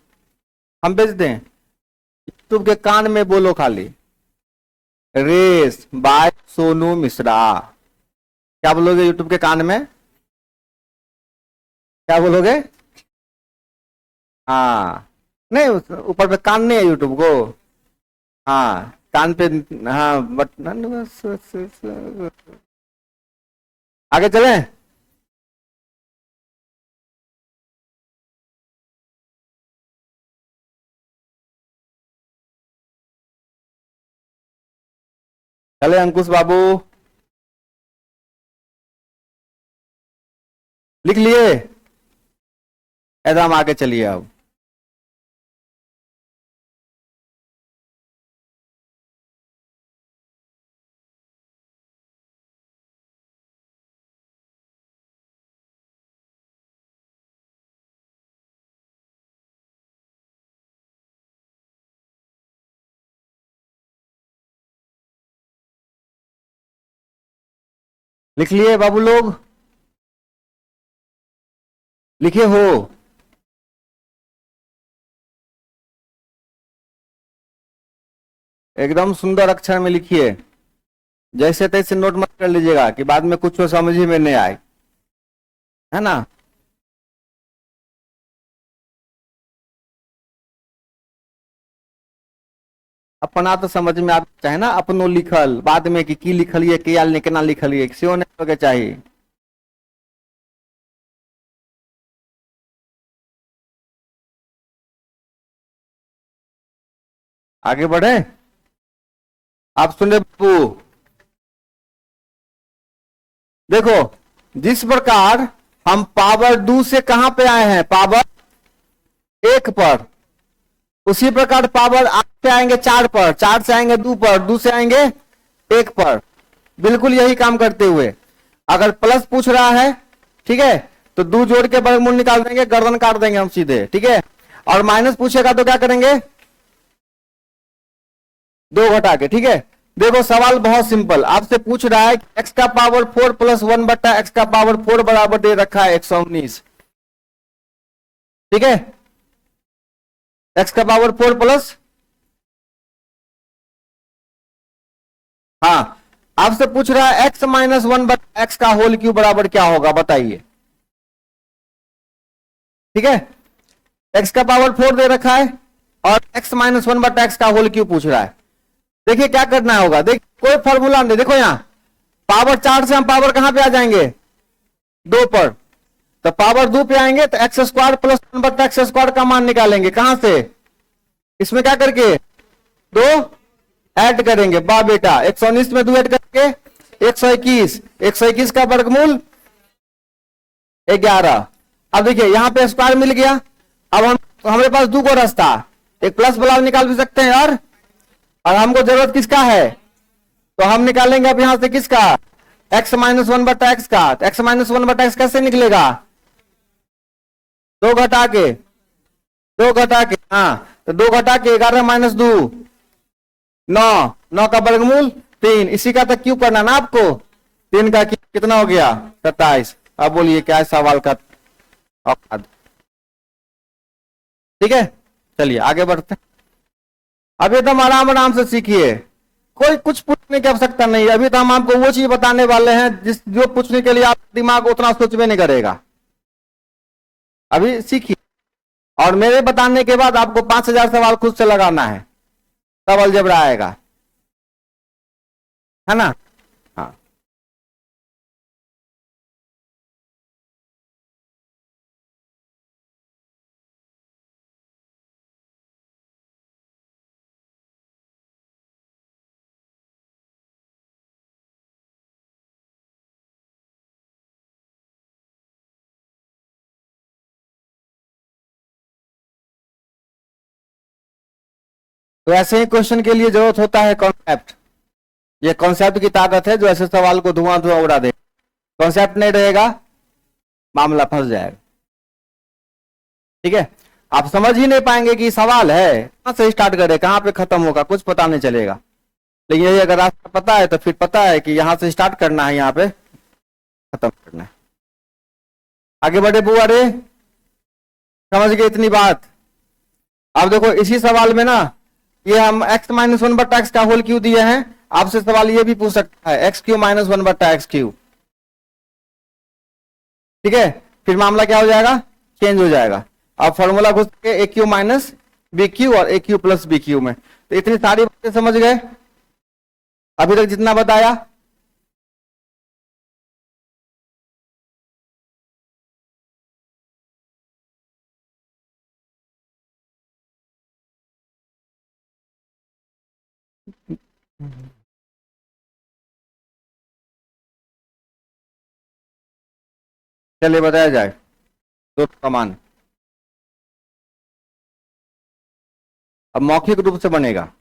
हम भेज दें, यूट्यूब के कान में बोलो खाली, रेस बाय सोनू मिश्रा। क्या बोलोगे यूट्यूब के कान में, क्या बोलोगे? हाँ नहीं, ऊपर पे कान नहीं है यूट्यूब को, हाँ कान पे, हाँ बटन, आगे चलें। चले अंकुश बाबू, लिख लिए? एकदम आगे चलिए अब। लिख लिए बाबू लोग, लिखे हो? एकदम सुंदर अक्षर में लिखिए, जैसे तैसे नोट मत कर लीजिएगा कि बाद में कुछ समझ ही में नहीं आए, है ना। अपना तो समझ में आप चाहे ना, अपनो लिखल बाद में कि की लिखलिए, के केना लिखलिए, सेहो नहीं होके चाहिए। आगे बढ़े, आप सुने बाबू, देखो जिस प्रकार हम पावर 2 से कहां पे आए हैं, पावर 1 पर, उसी प्रकार पावर 8 से आएंगे 4 पर, 4 से आएंगे 2 पर, 2 से आएंगे 1 पर, बिल्कुल यही काम करते हुए। अगर प्लस पूछ रहा है, ठीक है, तो 2 जोड़ के वर्गमूल निकाल देंगे, गर्दन काट देंगे हम सीधे, ठीक है। और माइनस पूछेगा तो क्या करेंगे, 2 घटा के, ठीक है। देखो सवाल बहुत सिंपल, आपसे पूछ रहा है कि x का पावर 4 प्लस 1 बट्टा x का पावर 4 बराबर दे रखा है 119, ठीक है। x का पावर 4 प्लस, हाँ आपसे पूछ रहा है x माइनस 1 बट्टा x का होल क्यूब बराबर क्या होगा, बताइए, ठीक है। x का पावर 4 दे रखा है और x माइनस 1 बट्टा x का होल क्यूब पूछ रहा है। देखिए क्या करना होगा, देख कोई फॉर्मूला नहीं, देखो यहां पावर 4 से हम पावर कहां पे आ जाएंगे, 2 पर, तो पावर 2 पे आएंगे तो एक्स स्क्वायर प्लस 1 बट्टा एक्स स्क्वायर का मान निकालेंगे, कहां से, इसमें क्या करके 2 ऐड करेंगे, बा बेटा 119 में 2 ऐड करके 121, 121 का वर्गमूल 11। अब देखिए यहां पे स्क्वायर मिल गया, अब हम हमारे पास 2 को रास्ता, एक प्लस वाला निकाल भी सकते हैं यार, और हमको जरूरत किसका है, तो हम निकालेंगे अब यहां से किसका, x माइनस 1 बट्टा एक्स का। तो x माइनस 1 बट्टा एक्स कैसे निकलेगा, 2 घटा के, 2 घटा के, हाँ तो 2 घटा के 11 माइनस 2 9, 9 का वर्गमूल 3, इसी का तो क्यूब करना ना आपको, 3 का क्यूब कितना हो गया 27। अब बोलिए क्या है सवाल का औकात, ठीक है। चलिए आगे बढ़ते हैं, अब एकदम आराम आराम से सीखिए, कोई कुछ पूछने की आवश्यकता नहीं है, अभी तो हम आपको वो चीज बताने वाले हैं जिस जो पूछने के लिए आप दिमाग उतना सोचबे नहीं करेगा, अभी सीखिए। और मेरे बताने के बाद आपको 5000 सवाल खुद से लगाना है, तब अलजेब्रा आएगा, है ना। हाँ तो ऐसे ही क्वेश्चन के लिए जरूरत होता है कॉन्सेप्ट, ये कॉन्सेप्ट की ताकत है जो ऐसे सवाल को धुआं धुआं उड़ा दे, कॉन्सेप्ट नहीं रहेगा मामला फंस जाएगा, ठीक है। आप समझ ही नहीं पाएंगे कि सवाल है, कहां से स्टार्ट करे कहां पे खत्म होगा कुछ पता नहीं चलेगा। लेकिन यही अगर रास्ता पता है तो फिर पता है कि यहाँ से स्टार्ट करना है, यहाँ पे खत्म करना है। आगे बढ़े बुआ रे, समझ गए इतनी बात। अब देखो इसी सवाल में ना, ये हम x माइनस वन बट्टा एक्स का होल क्यू दिए हैं, आपसे सवाल ये भी पूछ सकता है एक्स क्यू माइनस वन बट्टा एक्स क्यू। ठीक है, फिर मामला क्या हो जाएगा, चेंज हो जाएगा। अब फॉर्मूला घुस के ए क्यू माइनस बी क्यू और a cube plus b Q में। तो इतनी सारी बातें समझ गए अभी तक जितना बताया। चलिए बताया जाए दो का मान। अब मौखिक रूप से बनेगा।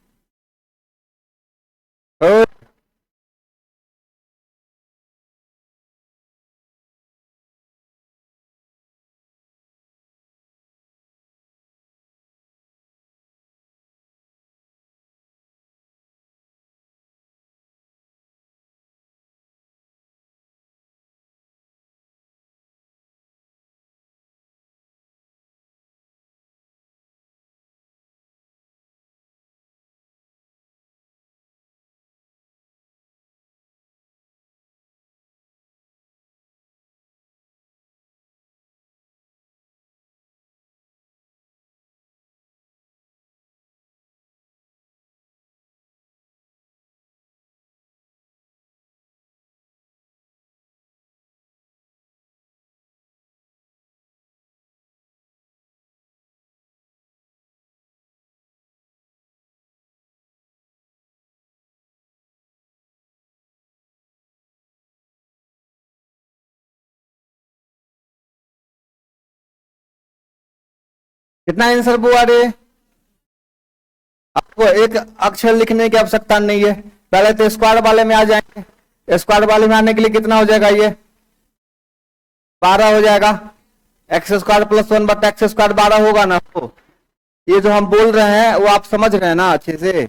कितना आंसर बुआ रे, आपको एक अक्षर लिखने की आवश्यकता नहीं है, पहले तो स्क्वायर वाले में आ जाएंगे। स्क्वायर वाले में आने के लिए कितना हो जाएगा, ये 12 हो जाएगा। एक्स स्क्वायर प्लस वन बटा एक्स स्क्वायर 12 होगा ना। तो ये जो हम बोल रहे हैं वो आप समझ रहे हैं ना अच्छे से,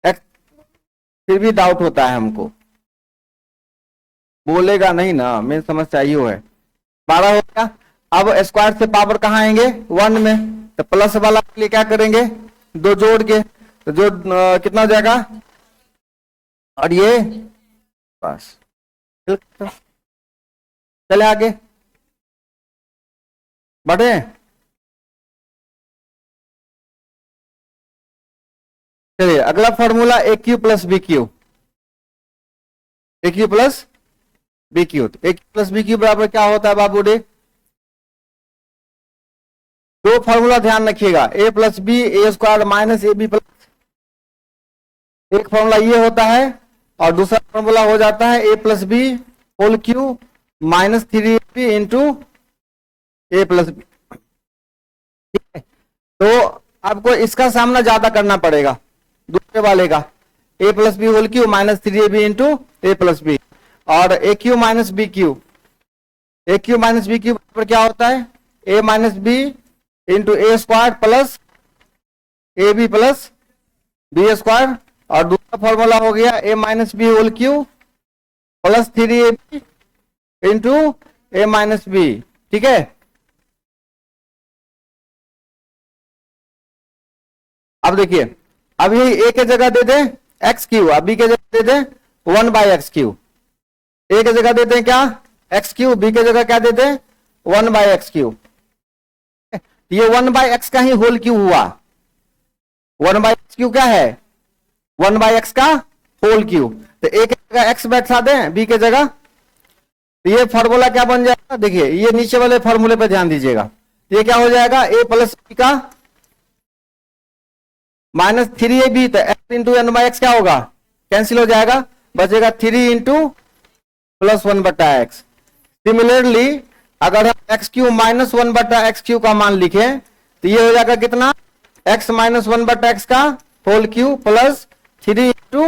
फिर भी डाउट होता है हमको, बोलेगा नहीं ना, मेन समस्या ये है। 12 हो गया। अब स्क्वायर से पावर कहाँ आएंगे, 1 में, तो प्लस वाला के लिए क्या करेंगे, 2 जोड़ के, तो जो कितना हो जाएगा, और ये बस। चले आगे बढ़े। चलिए अगला formula a cube plus b cube, a cube plus b cube. A cube plus b Q बराबर क्या होता है बाबू डे, दो फॉर्मूला ध्यान रखिएगा, a plus b a square minus a b plus. एक फॉर्मूला ये होता है और दूसरा फॉर्मूला हो जाता है a plus b whole cube minus 3ab into a plus b. ठीक है, तो आपको इसका सामना ज्यादा करना पड़ेगा दूसरे वाले का, a plus b whole cube minus 3ab into a plus b, और a cube minus b cube. A cube minus b cube पर क्या होता है, a minus b into a square plus a b plus b square, और दूसरा formula हो गया a minus b whole cube plus 3ab into a minus b. ठीक है, अब देखिए, अब ये ए के जगह दे दें एक्स क्यू, अब बी के जगह दे दें 1 बाई एक्स क्यू। ए के जगह देते हैं क्या, एक्स क्यू, बी के जगह क्या देते हैं 1 बाई एक्स क्यू। ये 1 बाई एक्स का ही होल क्यू हुआ, 1 बाई एक्स क्यू क्या है, 1 बाई एक्स का होल क्यू। तो ए के जगह एक्स बैठा दें बी के जगह, तो ये फॉर्मूला क्या बन जाएगा, देखिए ये नीचे वाले फॉर्मूले पे ध्यान दीजिएगा, ये क्या हो जाएगा, ए प्लस बी का माइनस 3ab, तो x into n by x क्या होगा, कैंसिल हो जाएगा, बचेगा 3 इंटू प्लस 1 बटा एक्स। सिमिलरली अगर हम एक्स क्यू माइनस 1 बटा एक्स क्यू का मान लिखे तो ये हो जाएगा कितना, एक्स माइनस 1 बटा एक्स का whole cube plus 3 into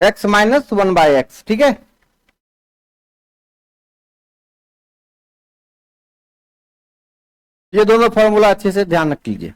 x minus 1 by x. ठीक है, ये दोनों फॉर्मूला अच्छे से ध्यान रख लीजिए।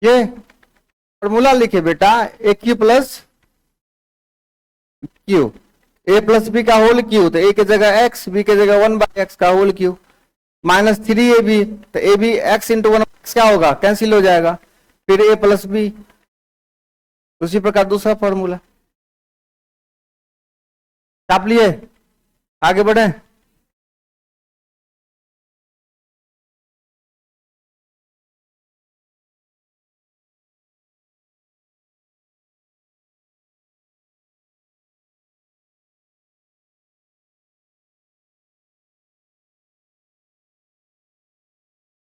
ये फॉर्मूला लिखे बेटा, ए क्यू प्लस क्यू, ए प्लस बी का होल क्यू, तो ए की जगह एक्स, बी की जगह 1/x का होल क्यू, माइनस 3ab, तो ए बी एक्स इंटू 1 क्या होगा, कैंसिल हो जाएगा, फिर ए प्लस बी। उसी प्रकार दूसरा फॉर्मूला छाप लिए, आगे बढ़े।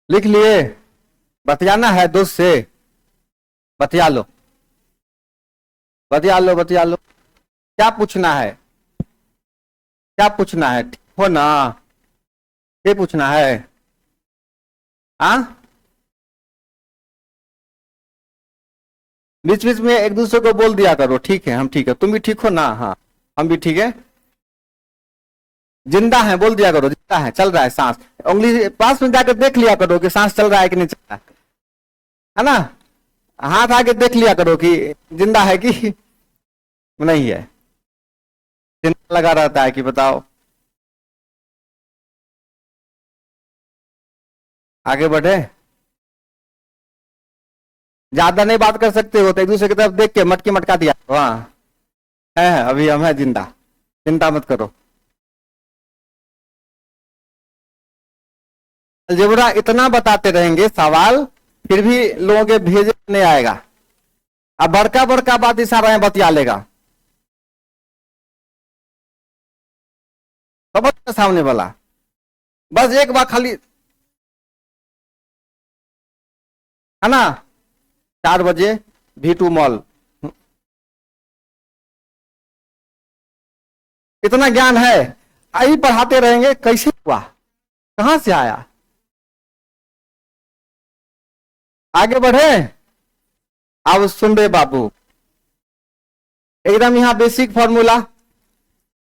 लिख लिए, बतियाना है दोस्त से, बतिया लो बतिया लो बतिया लो, क्या पूछना है, क्या पूछना है, ठीक हो ना, ये पूछना है। हाँ, बीच बीच में एक दूसरे को बोल दिया करो, ठीक है, हम ठीक है, तुम भी ठीक हो ना, हाँ हम भी ठीक है, जिंदा है बोल दिया करो, जिंदा है, चल रहा है सांस, उंगली पास में जाकर देख लिया करो कि सांस चल रहा है कि नहीं चल रहा है ना, हाथ आके देख लिया करो कि जिंदा है कि नहीं है, जिंदा लगा रहता है कि बताओ। आगे बढ़े, ज्यादा नहीं बात कर सकते हो तो एक दूसरे की तरफ देख के मटकी मटका दिया, हाँ है अभी हम है जिंदा, चिंता मत करो। अलजेब्रा इतना बताते रहेंगे सवाल, फिर भी लोगों के भेजे नहीं आएगा, अब बड़का बड़का बात इशारा में बतिया लेगा, समझ सामने वाला, बस एक बार खाली, है ना, 4 बजे V2 मॉल, इतना ज्ञान है, आई पढ़ाते रहेंगे, कैसे हुआ, कहां से आया। आगे बढ़े, अब सुन रहे बाबू, एकदम यहां बेसिक फॉर्मूला,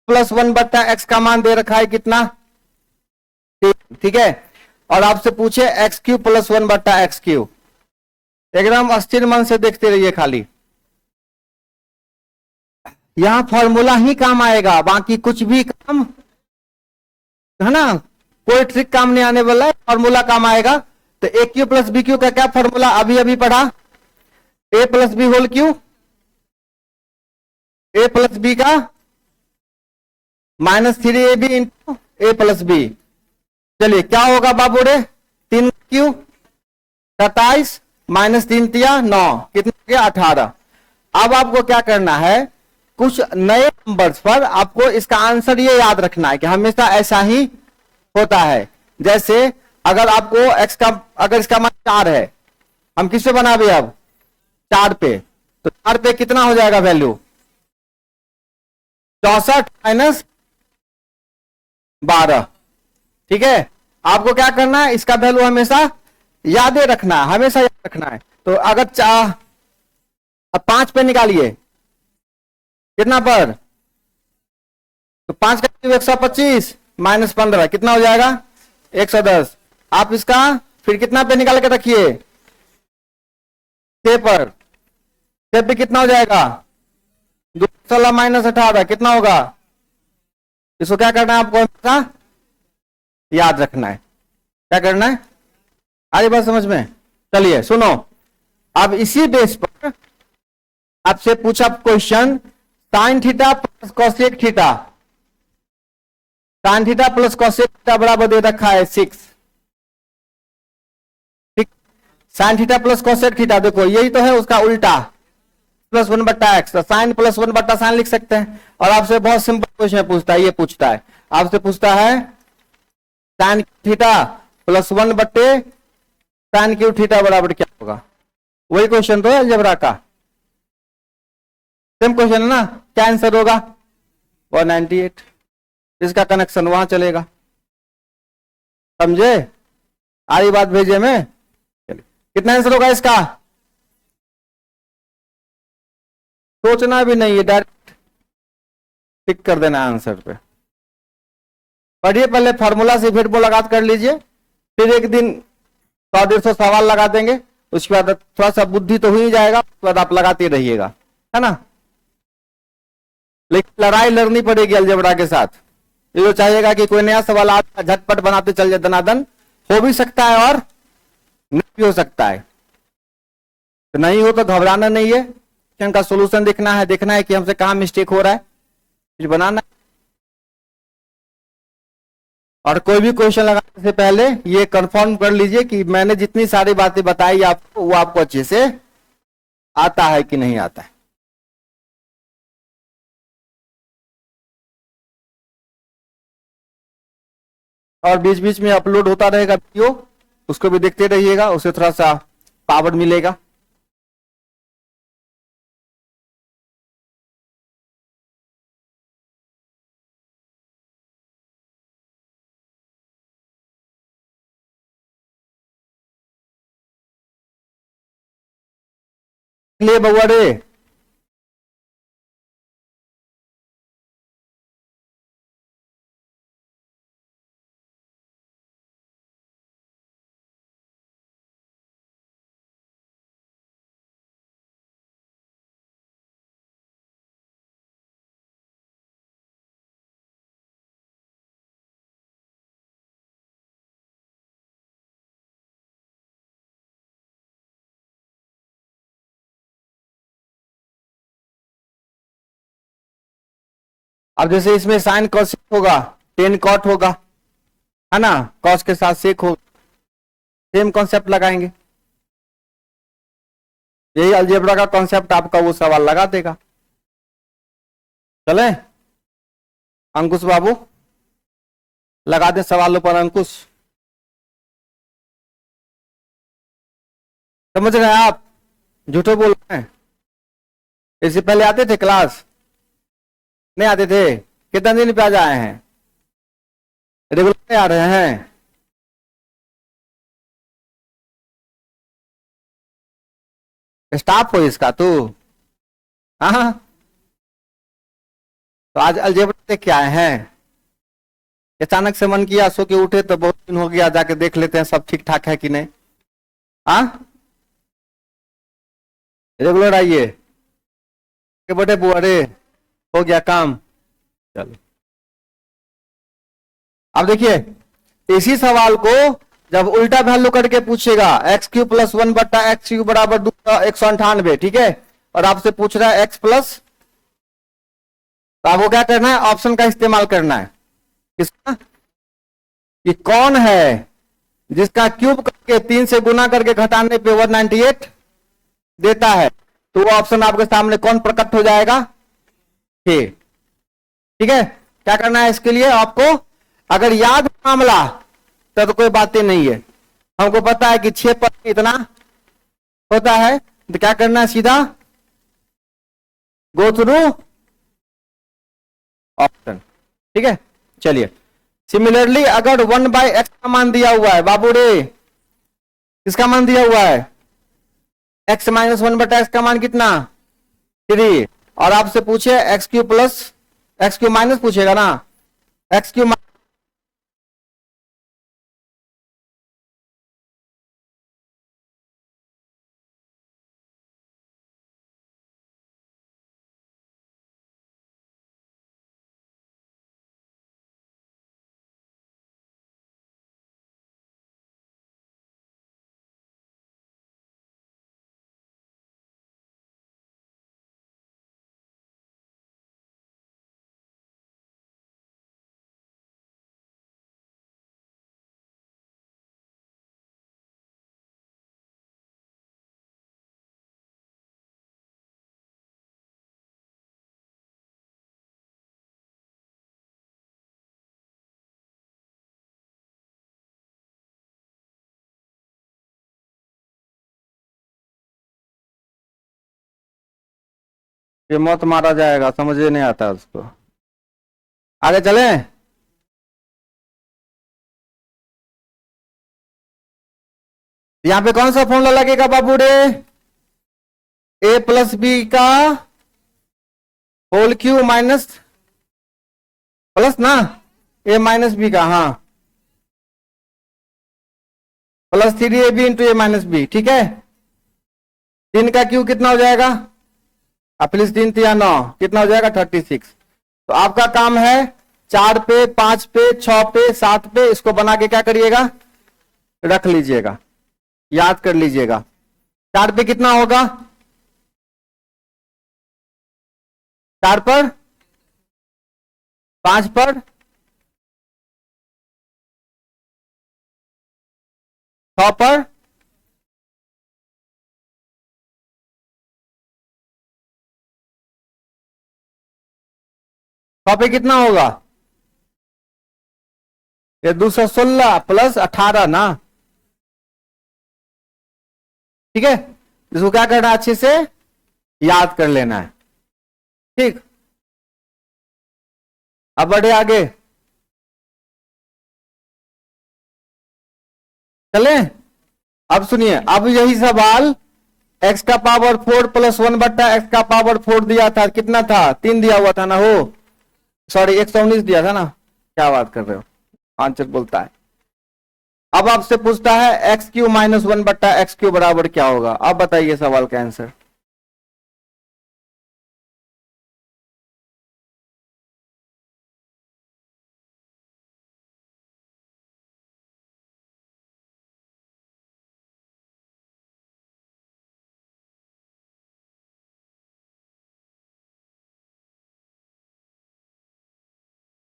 +1/x का मान दे रखा है कितना, ठीक है, और आपसे पूछे x³ + 1/x³, एकदम अस्थिर मन से देखते रहिए खाली, यहां फॉर्मूला ही काम आएगा, बाकी कुछ भी काम, है ना, कोई ट्रिक काम नहीं आने वाला है, फॉर्मूला काम आएगा। तो AQ + BQ का क्या फॉर्मूला, अभी अभी पढ़ा, A + B whole cube, A + B का -3AB इंटू A + B, चलिए क्या होगा बाबू रे, 3Q 27 -3 तिया 9, कितना गया 18। अब आपको क्या करना है, कुछ नए नंबर्स पर आपको इसका आंसर ये याद रखना है कि हमेशा ऐसा ही होता है, जैसे अगर आपको x का, अगर इसका मान 4 है, हम किस पे बनावे अब, 4 पे, तो 4 पे कितना हो जाएगा वैल्यू, 64 - 12, ठीक है। आपको क्या करना है, इसका वैल्यू हमेशा याद रखना है, हमेशा याद रखना है। तो अगर अब 5 पे निकालिए, कितना पर, तो 5 का 125 -15 कितना हो जाएगा, 110। आप इसका फिर कितना पे निकाल के रखिए, 6 पर, 6 पे कितना हो जाएगा, 216 - 18 कितना होगा, इसको क्या करना है आपको हमेशा याद रखना है, क्या करना है, आगे बात समझ में। चलिए सुनो, अब इसी बेस पर आपसे पूछा question, sin theta + cosec theta, sin theta + cosec theta बराबर दे रखा है 6, ठीक, sin थीटा + cosec थीटा, देखो यही तो है उसका उल्टा, +1/x, तो sin + 1/sin लिख सकते हैं। और आपसे बहुत सिंपल क्वेश्चन पूछता है, ये पूछता है, आपसे पूछता है tan theta + 1/sin cube theta बराबर क्या होगा, वही क्वेश्चन तो है अलजेब्रा का, सेम क्वेश्चन है ना, क्या आंसर होगा, 198, इसका कनेक्शन वहां चलेगा, समझे, आई बात भेजे में, कितना आंसर होगा इसका, सोचना भी नहीं है, डायरेक्ट टिक कर देना आंसर पे। पढ़िए पहले फॉर्मूला से फिर मुलाकात कर लीजिए, फिर एक दिन 100-150 सवाल लगा देंगे, उसके बाद थोड़ा सा बुद्धि तो हो ही जाएगा, उसके बाद आप लगाते रहिएगा, है ना। लेकिन लड़ाई लड़नी पड़ेगी अलजेब्रा के साथ। ये जो चाहिएगा कि कोई नया सवाल आप झटपट बनाते चल जाए दनादन, हो भी सकता है और नहीं भी हो सकता है। तो नहीं हो तो घबराना नहीं है, क्वेश्चन का सोल्यूशन देखना है कि हमसे कहां मिस्टेक हो रहा है, फिर बनाना। और कोई भी क्वेश्चन लगाने से पहले ये कंफर्म कर लीजिए कि मैंने जितनी सारी बातें बताई आपको, वो आपको अच्छे से आता है कि नहीं आता है। और बीच बीच में अपलोड होता रहेगा वीडियो, उसको भी देखते रहिएगा, उससे थोड़ा सा पावर मिलेगा। लिए बउआ रे, अब जैसे इसमें साइन कॉस होगा, टेन कॉट होगा, है ना, कॉस के साथ सेक होगा, सेम कॉन्सेप्ट लगाएंगे। यही अलजेब्रा का कॉन्सेप्ट आपका वो सवाल लगा देगा। चले अंकुश बाबू, लगा दे सवालों पर अंकुश। समझ रहे हैं आप, झूठे बोल रहे हैं। इससे पहले आते थे क्लास, नहीं आते थे? कितने दिन पे आज आए हैं? रेगुलर आ रहे हैं? स्टाफ हो इसका तू? हाँ, तो आज अलजेब्रा देख के आए हैं? अचानक से मन किया, सो के उठे तो बहुत दिन हो गया, जाके देख लेते हैं सब ठीक ठाक है कि नहीं। हाँ, रेगुलर आइए के बड़े बुआ रे, हो गया काम। चलो अब देखिए, इसी सवाल को जब उल्टा वैल्यू करके पूछेगा, एक्स क्यू प्लस 1 बट्टा एक्स क्यू बराबर 198, ठीक है, और आपसे पूछ रहा है एक्स प्लस, तो आपको क्या करना है, ऑप्शन का इस्तेमाल करना है। किसका? कि कौन है जिसका क्यूब करके 3 से गुना करके घटाने पे 198 देता है, तो वो ऑप्शन आपके सामने कौन प्रकट हो जाएगा? ठीक है। क्या करना है इसके लिए आपको? अगर याद मामला तो कोई बातें नहीं है, हमको पता है कि 6 पर इतना होता है, तो क्या करना है, सीधा गो थ्रू ऑप्शन। ठीक है, चलिए। सिमिलरली अगर 1/x का मान दिया हुआ है बाबू रे, किसका मान दिया हुआ है? x माइनस 1/x का मान कितना? 3। और आपसे पूछे x Q plus x Q minus, पूछेगा ना एक्स क्यू, ये मौत मारा जाएगा, समझे नहीं आता उसको। आगे चले। यहां पे कौन सा फॉर्मूला लगेगा बाबू रे? ए प्लस बी का होल क्यू माइनस प्लस ना ए माइनस बी का, हाँ, plus 3ab into a minus b, ठीक है। 3 का क्यूब कितना हो जाएगा? अब प्लीज 3 3 9 कितना हो जाएगा? 36। तो आपका काम है 4 पे, 5 पे, 6 पे, 7 पे इसको बना के क्या करिएगा? रख लीजिएगा, याद कर लीजिएगा। 4 पे कितना होगा? 4 पर, 5 पर, 6 पर, 6 पे कितना होगा? ये 216 प्लस 18 ना, ठीक है। इसको क्या करना है? अच्छे से याद कर लेना है, ठीक। अब बढ़े आगे, चले। अब सुनिए, अब यही सवाल x का पावर 4 प्लस 1 बट्टा x का पावर 4 दिया था, कितना था? 3 दिया हुआ था ना, हो सॉरी 119 दिया था ना, क्या बात कर रहे हो, आंसर बोलता है। अब आपसे पूछता है एक्स क्यू माइनस 1 बट्टा एक्स क्यू बराबर क्या होगा? अब बताइए सवाल का आंसर।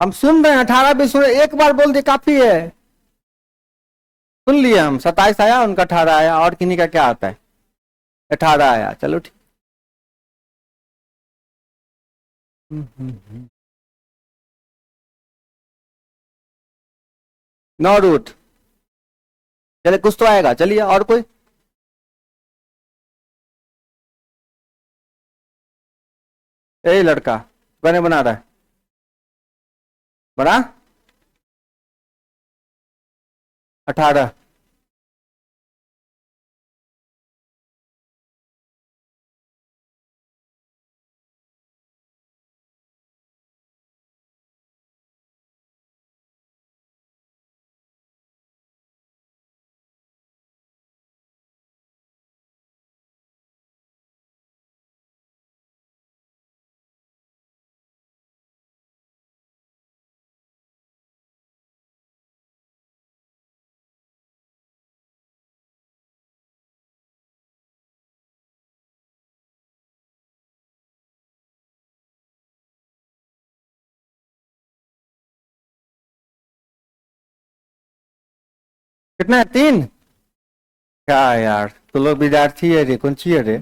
हम सुन रहे हैं, 18 भी सुन रहे, एक बार बोल दिए काफी है। सुन लिए हम, 27 आया, उनका 18 आया, और किन्हीं का क्या आता है? 18 आया, चलो ठीक। नो रूट, चले कुछ तो आएगा। चलिए, और कोई? ए लड़का बने बना रहा है, बना 18। कितना है? 3। क्या यार, तो लोग विद्यार्थी है रे, कौन सी है रे?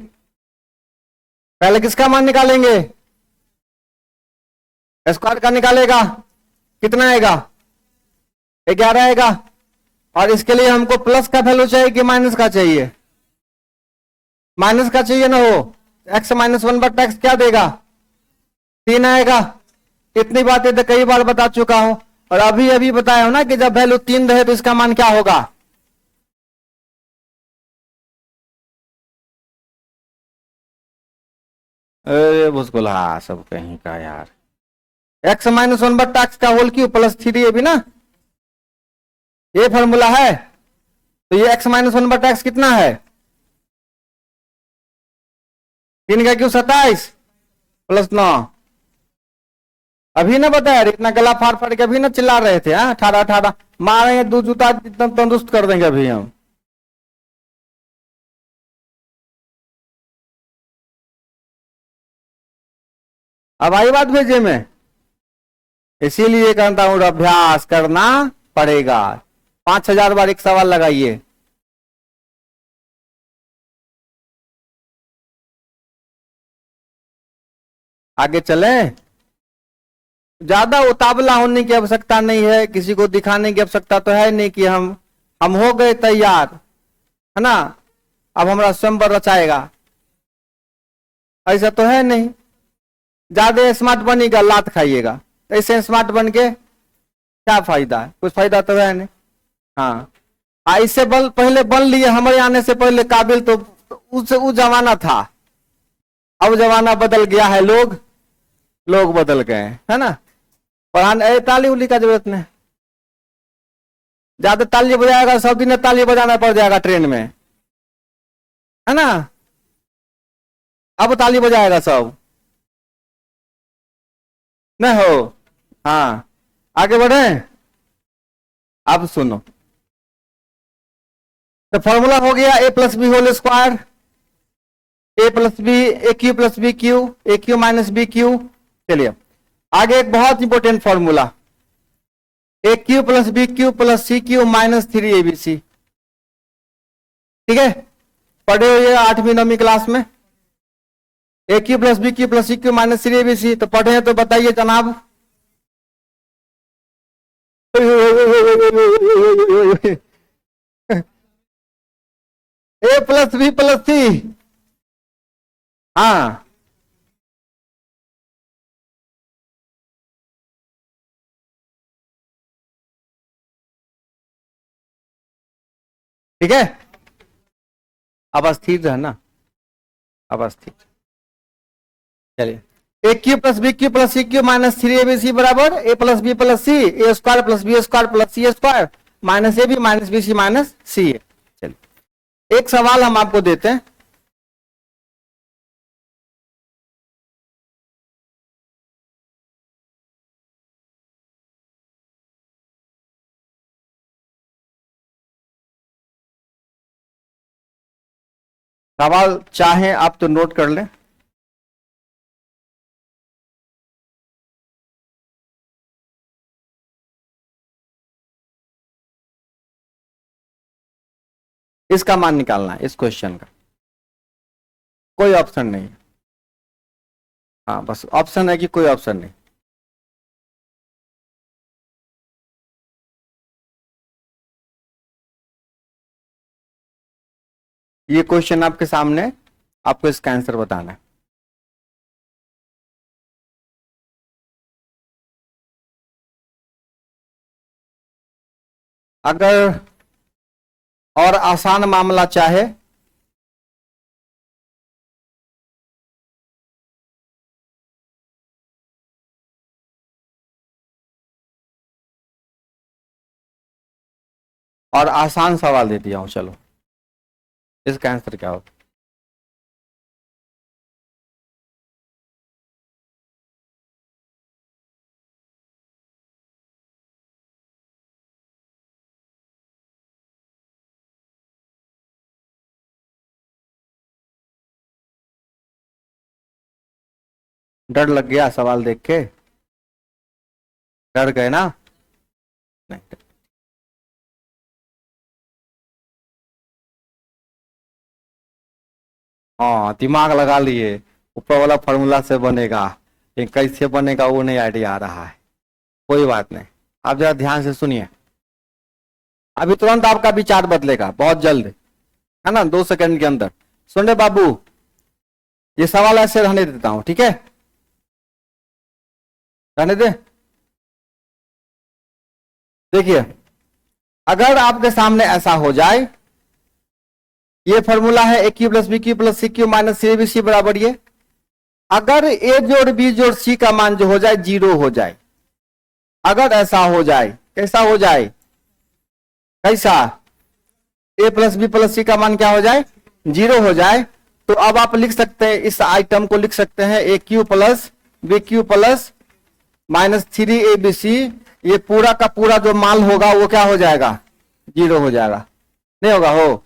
पहले किसका मान निकालेंगे? स्क्वायर का निकालेगा, कितना आएगा? 11 आएगा। और इसके लिए हमको प्लस का वैल्यू चाहिए कि माइनस का चाहिए? माइनस का चाहिए ना, हो एक्स माइनस 1 बट्टा एक्स क्या देगा? 3 आएगा। इतनी बातें तो कई बार बता चुका हूं, और अभी अभी बताया हूं ना कि जब वैल्यू 3 रहे तो इसका मान क्या होगा? अरे भूसगोला सब कहीं का यार। एक्स माइनस 1 बट्टा एक्स का होल क्यूब प्लस 3 ये भी ना, ये फॉर्मूला है। तो ये एक्स माइनस 1 बट्टा एक्स कितना है? 3 का क्यूब 27 प्लस 9। अभी ना बताया, इतना गला फाड़ फाड़ के अभी ना चिल्ला रहे थे, 18 18 मारेंगे, 2 जूता इतना तंदुरुस्त कर देंगे अभी हम। अब आई बात भेजे में, इसीलिए कहता हूं अभ्यास करना पड़ेगा। 5000 बार एक सवाल लगाइए। आगे चले। ज्यादा उतावला होने की आवश्यकता नहीं है, किसी को दिखाने की आवश्यकता तो है नहीं कि हम हो गए तैयार, है ना, अब हमारा स्वयंवर रचाएगा, ऐसा तो है नहीं। ज्यादा स्मार्ट बनेगा लात खाइएगा, ऐसे स्मार्ट बन के क्या फायदा है? कुछ फायदा तो है नहीं। हाँ, इससे पहले बन लिए, हमारे आने से पहले काबिल तो उस जमाना था। अब जमाना बदल गया है, लोग बदल गए, है ना। पढ़ाने ताली उली का जरूरत नहीं, ज्यादा ताली बजाएगा सब दिन ताली बजाना पड़ जाएगा ट्रेन में, है ना। अब ताली बजाएगा सब, नहीं हो? हाँ, आगे बढ़े। अब सुनो, तो फॉर्मूला हो गया a plus b whole square, a plus b, a cube plus b cube, a cube minus b cube. चलिए आगे एक बहुत important formula, a cube plus b cube plus c cube minus 3 ABC। ठीक है, पढ़े हुए 8वीं 9वीं क्लास में, a cube plus b cube plus c cube minus 3 ABC तो पढ़े हैं, तो बताइए जनाब। A plus b plus c, हाँ ठीक है, अब अस्थिर रहना, अब अस्थिर। चलिए, a cube plus b cube plus c cube minus 3 ABC बराबर a plus b plus c, a square plus b square plus c square minus a b minus b c minus c a. चलिए एक सवाल हम आपको देते हैं, सवाल चाहें आप तो नोट कर लें। इसका मान निकालना है, इस क्वेश्चन का कोई ऑप्शन नहीं। हाँ बस ऑप्शन है कि कोई ऑप्शन नहीं। ये क्वेश्चन आपके सामने, आपको इसका आंसर बताना है। अगर और आसान मामला चाहे और आसान सवाल दे दिया हूं, चलो इसका आंसर क्या होगा? डर लग गया सवाल देख के? डर गए ना? नहीं, हाँ दिमाग लगा लिए, ऊपर वाला फॉर्मूला से बनेगा, ये कैसे बनेगा वो नहीं आइडिया आ रहा है। कोई बात नहीं, आप जरा ध्यान से सुनिए, अभी तुरंत आपका विचार बदलेगा बहुत जल्द, है ना, 2 सेकंड के अंदर। सुन बाबू, ये सवाल ऐसे रहने देता हूं, ठीक है, रहने दे। देखिए, अगर आपके सामने ऐसा हो जाए, ये फॉर्मूला है a cube plus b cube plus c cube minus 3 ABC बराबर ये, अगर ए जोड़ बी जोड़ सी का मान जो हो जाए 0 हो जाए, अगर ऐसा हो जाए, कैसा हो जाए, कैसा, ए प्लस बी प्लस सी का मान क्या हो जाए, 0 हो जाए, तो अब आप लिख सकते हैं, इस आइटम को लिख सकते हैं a cube plus b cube plus minus 3 ABC, ये पूरा का पूरा जो मान होगा वो क्या हो जाएगा, 0 हो जाएगा, नहीं होगा हो।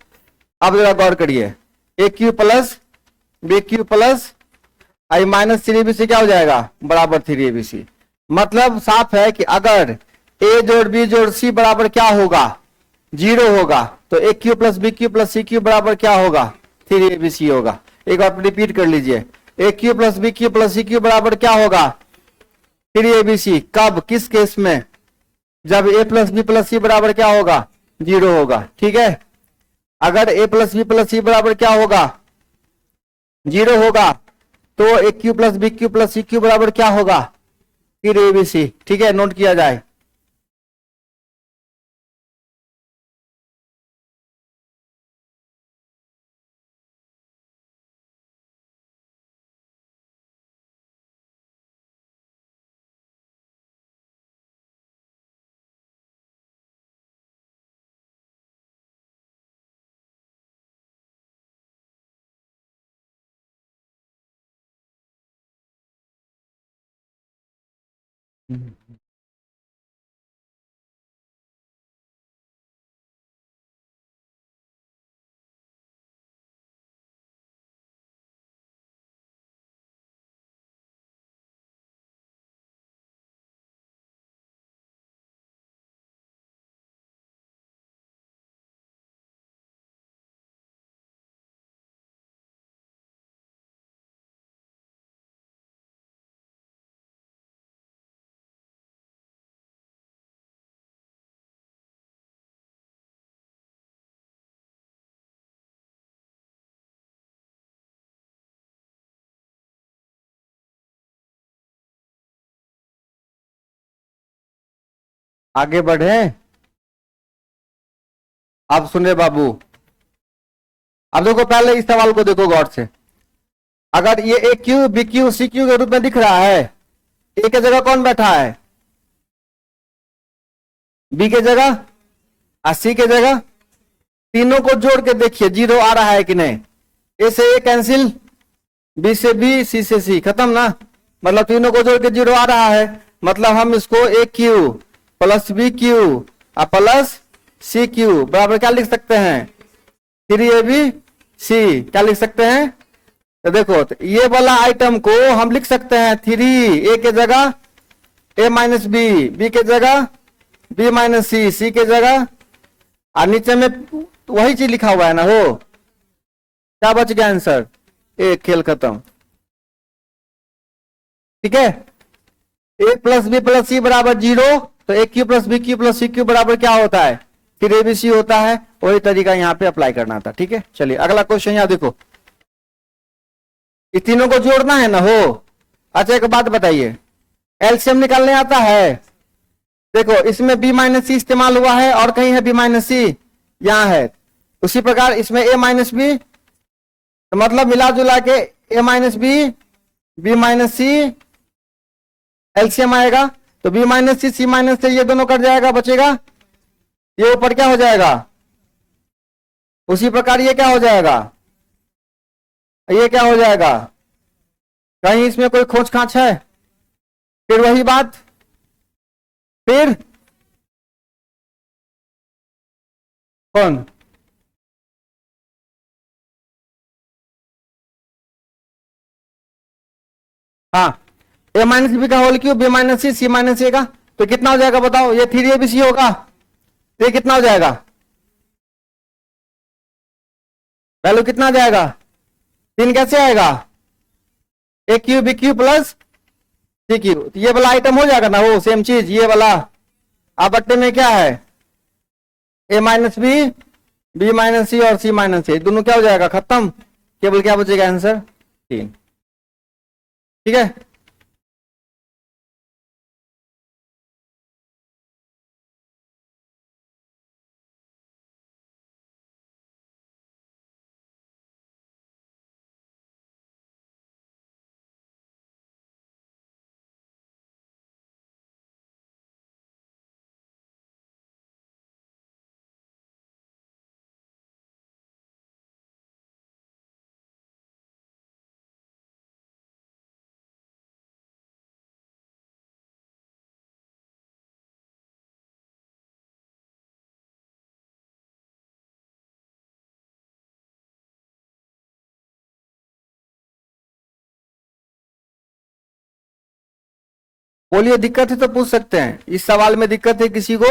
अब जरा गौर करिए, a cube plus b cube plus आई माइनस 3 ABC क्या हो जाएगा, बराबर 3 ABC। मतलब साफ है कि अगर ए जोड़ बी जोड़ सी बराबर क्या होगा, 0 होगा, तो a cube plus b cube plus c cube बराबर क्या होगा, 3 ABC होगा। एक बार रिपीट कर लीजिए, a cube plus b cube plus c cube बराबर क्या होगा, 3 ABC। कब, किस केस में, जब a plus b plus c बराबर क्या होगा, 0 होगा, ठीक है। अगर a plus b plus c बराबर क्या होगा, 0 होगा, तो a cube plus b cube plus c cube बराबर क्या होगा, 3 ABC, ठीक है, नोट किया जाए। आगे बढ़े। अब सुने बाबू, अब देखो पहले इस सवाल को देखो गौर से। अगर ये a cube b cube c cube के रूप में दिख रहा है, ए के जगह कौन बैठा है? बी के जगह और सी के जगह। तीनों को जोड़ के देखिए जीरो आ रहा है कि नहीं। ए से ए कैंसिल, बी से बी, सी से सी, खत्म ना। मतलब तीनों को जोड़ के जीरो आ रहा है, मतलब हम इसको a cube plus b Q और प्लस सी क्यू बराबर क्या लिख सकते हैं? 3ab सी। क्या लिख सकते हैं? तो देखो, तो ये वाला आइटम को हम लिख सकते हैं 3 ए के जगह ए माइनस बी, बी के जगह बी माइनस सी, सी के जगह, और नीचे में वही चीज लिखा हुआ है ना हो। क्या बच गया आंसर? ए। खेल खत्म। ठीक है। A plus b plus c बराबर 0, तो a cube plus b cube plus c cube बराबर क्या होता है? फिर एबीसी होता है। वही तरीका यहाँ पे अप्लाई करना था। ठीक है, चलिए अगला क्वेश्चन यहाँ देखो। इस तीनों को जोड़ना है ना हो। अच्छा एक बात बताइए, एलसीएम निकालने आता है? देखो इसमें बी माइनस सी इस्तेमाल हुआ है और कहीं है बी माइनस सी, यहां है। उसी प्रकार इसमें ए माइनस बी, तो मतलब मिला जुला के ए माइनस बी, बी माइनस सी एलसीएम आएगा। तो बी माइनस सी माइनस से ये दोनों कट जाएगा, बचेगा ये ऊपर क्या हो जाएगा? उसी प्रकार ये क्या हो जाएगा? ये क्या हो जाएगा? कहीं इसमें कोई खोज खाच है? फिर वही बात, फिर कौन? हाँ, ए माइनस बी का होल क्यूब बी माइनस सी माइनस ए का, तो कितना हो जाएगा बताओ? ये 3ab होगा, तो ये कितना हो जाएगा? वैल्यू कितना आ जाएगा? 3 कैसे आएगा? A cube b cube plus c cube, ये वाला आइटम हो जाएगा ना वो सेम चीज ये वाला। अब बट्टे में क्या है? ए माइनस बी माइनस सी और सी माइनस ए, दोनों क्या हो जाएगा? खत्म। केवल क्या बचेगा? आंसर 3। ठीक है। बोलिए, दिक्कत है तो पूछ सकते हैं। इस सवाल में दिक्कत है किसी को?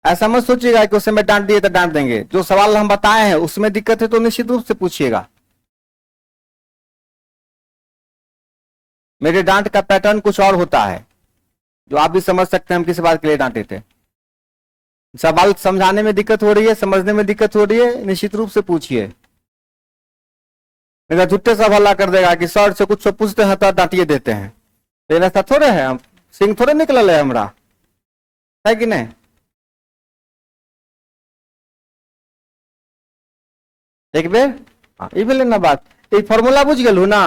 ऐसा मत सोचिएगा कि उससे मैं डांट दिए तो डांट देंगे। जो सवाल हम बताए हैं उसमें दिक्कत है तो निश्चित रूप से पूछिएगा। मेरे डांट का पैटर्न कुछ और होता है, जो आप भी समझ सकते हैं हम किस बात के लिए डांटे थे। सवाल समझाने में दिक्कत हो रही है, समझने में दिक्कत हो रही है, निश्चित रूप से पूछिए। मेरा झूठे सब हल्ला कर देगा कि सर से कुछ पूछते हैं तो डांटिए देते हैं। लेकिन ऐसा थोड़े है, हम सिंह थोड़े निकल है हमरा, है कि नहीं? एक बेर हाँ, ये भी लेना बात। ये फॉर्मूला बुझ गलू ना।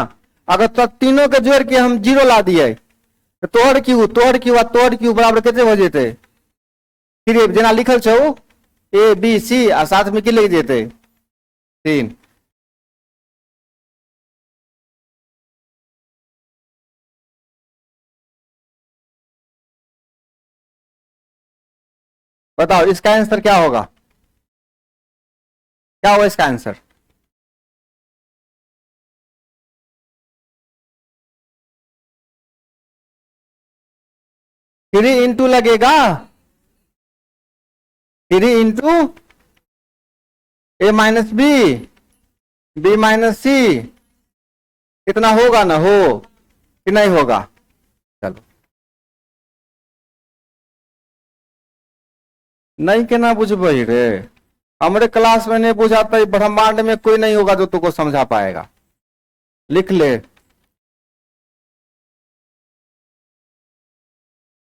अगर तो तीनों के जोड़ के हम 0 ला दिए तो तोहर क्यू बराबर कैसे हो जेते? फिर जना लिखल छो ए बी सी और साथ में की लिख देते? 3। बताओ इसका आंसर क्या होगा, क्या होगा इसका आंसर? थ्री इंटू लगेगा, three into a minus B, B minus सी, कितना होगा ना हो कि नहीं होगा? चलो, नहीं के ना बुझ रे, हमारे क्लास में नहीं बुझाता, ब्रह्मांड में कोई नहीं होगा जो तुमको समझा पाएगा। लिख ले,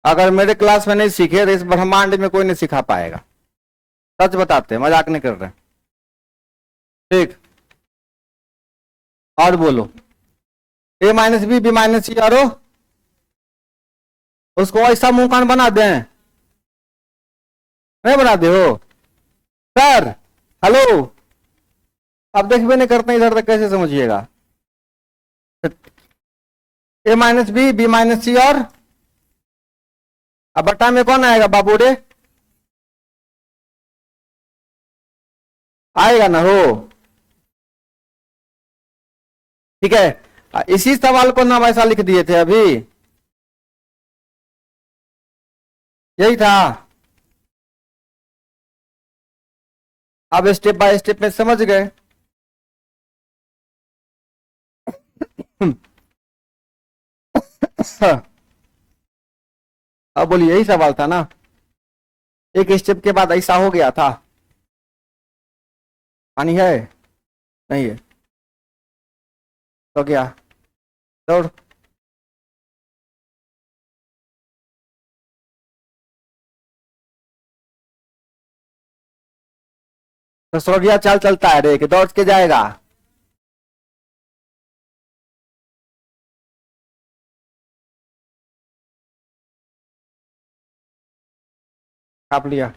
अगर मेरे क्लास में नहीं सीखे तो इस ब्रह्मांड में कोई नहीं सिखा पाएगा। सच बताते, मजाक नहीं कर रहे। ठीक, और बोलो, ए माइनस बी, बी माइनस सी, और उसको ऐसा मुंह कान बना दें, नहीं बना दे हो सर? हेलो, अब देखबे नहीं करते इधर तक, कैसे समझिएगा? ए माइनस बी, बी माइनस सी, और अब बट्टा में कौन आएगा बाबू रे? आएगा ना हो? ठीक है, इसी सवाल को ना हम ऐसा लिख दिए थे अभी, यही था। अब स्टेप बाय स्टेप में समझ गए। अब बोलिए, यही सवाल था ना, एक स्टेप के बाद ऐसा हो गया था। पानी है? नहीं है तो क्या, दौड़। तो सो गया, चाल चलता है रे कि दौड़ के जाएगा? छाप लिया,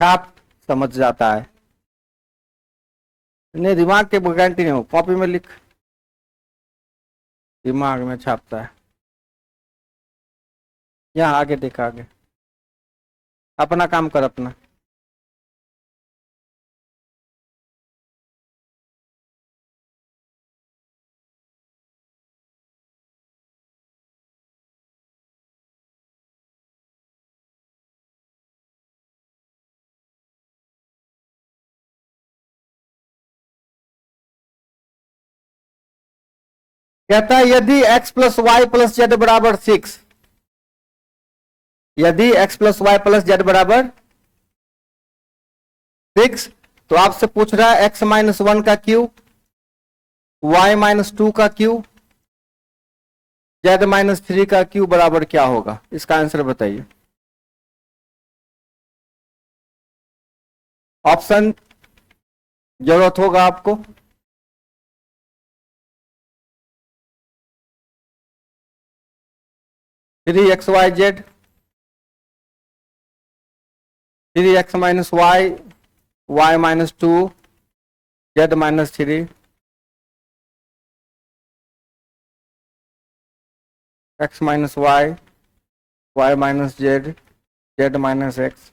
छाप, समझ जाता है। नहीं, दिमाग के गारंटी नहीं हो, कॉपी में लिख, दिमाग में छापता है। यहाँ आगे देखा, आगे अपना काम कर अपना। कहता है यदि x plus y plus z बराबर 6, यदि x plus y plus z बराबर 6, तो आपसे पूछ रहा है x माइनस 1 का क्यूब, y माइनस 2 का क्यूब, जेड माइनस 3 का क्यूब बराबर क्या होगा? इसका आंसर बताइए। ऑप्शन जरूरत होगा आपको। 3xyz, 3x minus y, y minus 2, z minus 3, x minus y, y minus z, z minus x,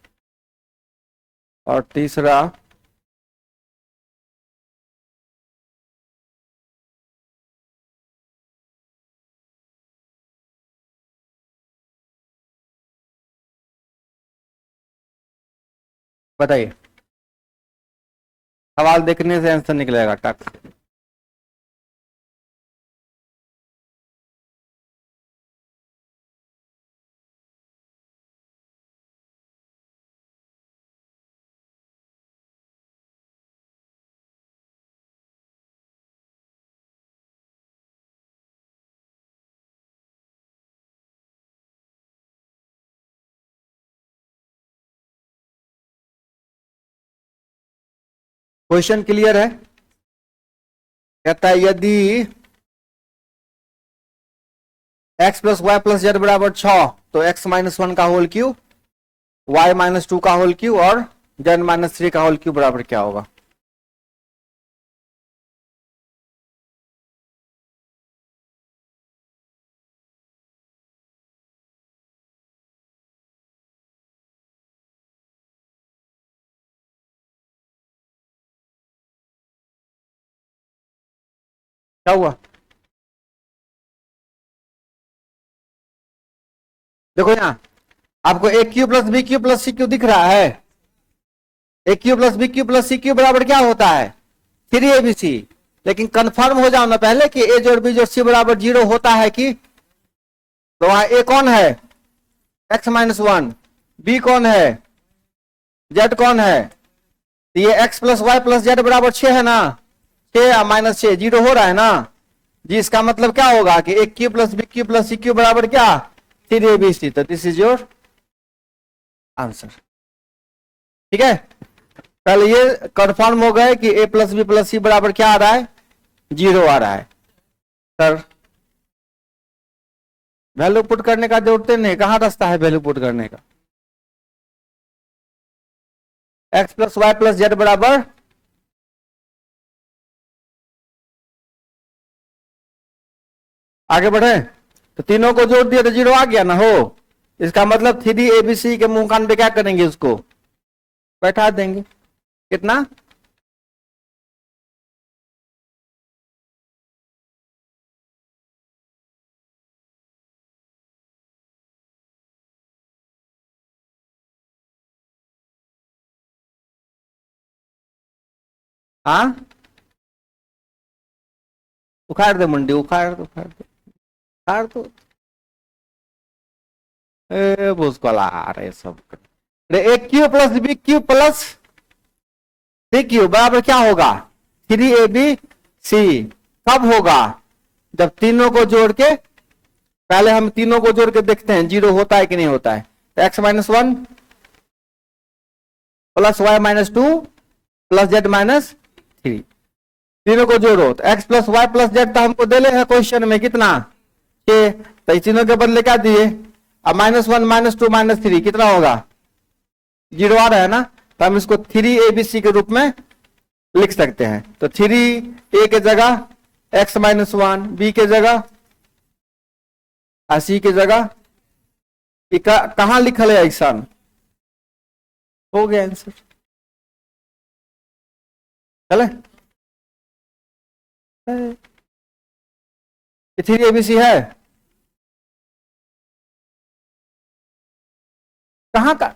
और तीसरा बताइए, सवाल देखने से आंसर निकलेगा टक। क्वेश्चन क्लियर है? कहता है यदि x plus y plus z बराबर 6, तो x माइनस 1 का होल क्यूब, y माइनस 2 का होल क्यूब, और जेड माइनस 3 का होल क्यूब बराबर क्या होगा? क्या हुआ? देखो यहां आपको a cube plus b cube plus c cube दिख रहा है। A cube plus b cube plus c cube बराबर क्या होता है? 3abc। लेकिन कंफर्म हो जाओ ना पहले कि ए जोड़ बी जोड़ सी बराबर 0 होता है कि। तो वहां ए कौन है? x-1। बी कौन है? जेड कौन है? तो ये x plus y plus z बराबर 6 है ना। 6 -6 0 हो रहा है ना जी। इसका मतलब क्या होगा कि a cube plus b cube plus c cube बराबर क्या? 3abc। तो दिस इज योर आंसर। ठीक है, पहले ये कंफर्म हो गए कि a plus b plus c बराबर क्या आ रहा है? 0 आ रहा है। सर वैल्यू पुट करने का जरूरत नहीं, कहां रास्ता है वैल्यू पुट करने का? x plus y plus z बराबर आगे बढ़े तो तीनों को जोड़ दिया तो 0 आ गया ना हो। इसका मतलब 3abc के मुंह कान पे क्या करेंगे? उसको बैठा देंगे। कितना? हाँ, उखाड़ दे मुंडी, उखाड़ दो, उखाड़ दो, उखाड़ दो। भूसकोला आ रहे सब। A cube plus b cube plus c cube बराबर क्या होगा? 3abc। कब होगा? जब तीनों को जोड़ के, पहले हम तीनों को जोड़ के देखते हैं 0 होता है कि नहीं होता है। तो x-1 plus y-2 plus z-3, तीनों को जोड़ो तो x plus y plus z तो हमको दे ले है क्वेश्चन में कितना? 6। तो इस तीनों के बदले क्या दिए? अब -1 -2 -3 कितना होगा? 0 आ रहा है ना। तो हम इसको 3abc के रूप में लिख सकते हैं। तो 3a के जगह x-1, b के जगह सी के जगह कहां लिखल है ऐसा? हो गया आंसर। चले 3abc है कहां का?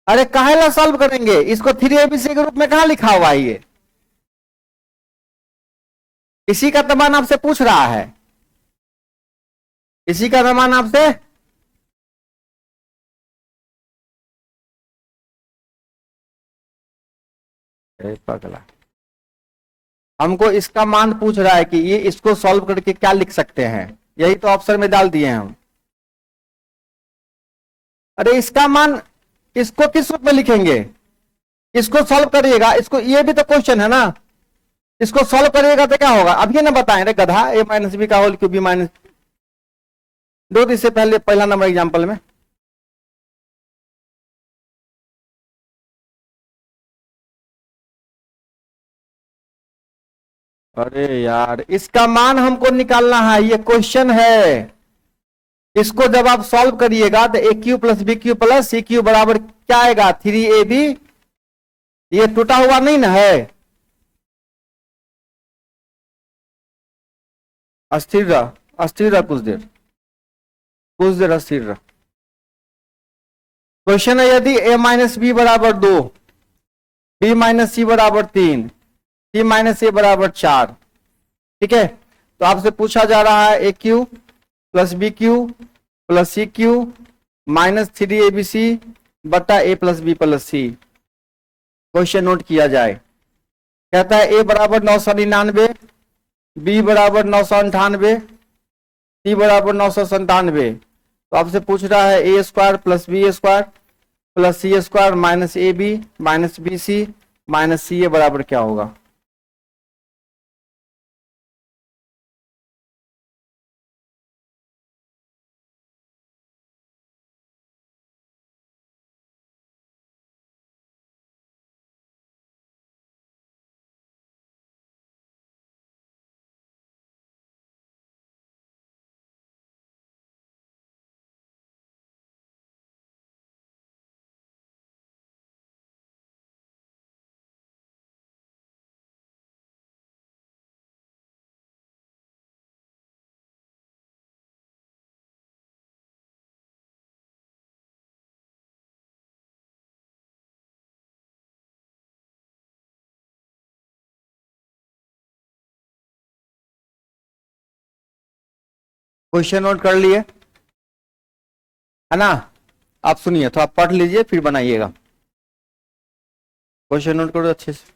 अरे काहेला सॉल्व करेंगे इसको? 3abc के रूप में कहां लिखा हुआ है ये? इसी का तमान आपसे पूछ रहा है, इसी का तमान आपसे। पगला, हमको इसका मान पूछ रहा है कि ये इसको सॉल्व करके क्या लिख सकते हैं, यही तो ऑप्शन में डाल दिए हैं हम। अरे इसका मान इसको किस रूप में लिखेंगे? इसको सॉल्व करिएगा, इसको, ये भी तो क्वेश्चन है ना। इसको सॉल्व करिएगा तो क्या होगा? अभी ना बताएं रे गधा। a माइनस बी का होल क्यूब बी माइनस, दो इससे पहले पहला नंबर एग्जाम्पल में। अरे यार इसका मान हमको निकालना है, ये क्वेश्चन है। इसको जब आप सॉल्व करिएगा तो a cube plus b cube plus c cube बराबर क्या आएगा? 3ab। ये टूटा हुआ नहीं ना है? अस्थिर रह, अस्थिर रह कुछ देर, कुछ देर अस्थिर रह। क्वेश्चन है यदि a माइनस बी बराबर 2, b माइनस सी बराबर 3, c माइनस ए बराबर 4। ठीक है, तो आपसे पूछा जा रहा है a cube plus b cube plus c cube minus 3abc बटा a plus b plus c. Question note किया जाए। कहता है ए बराबर 999, बी बराबर 998, सी बराबर 997। तो आपसे पूछ रहा है a square plus b square plus c square minus a b minus b c minus c a बराबर क्या होगा? क्वेश्चन नोट कर लिए है ना? आप सुनिए, तो आप पढ़ लीजिए फिर बनाइएगा। क्वेश्चन नोट करो अच्छे से।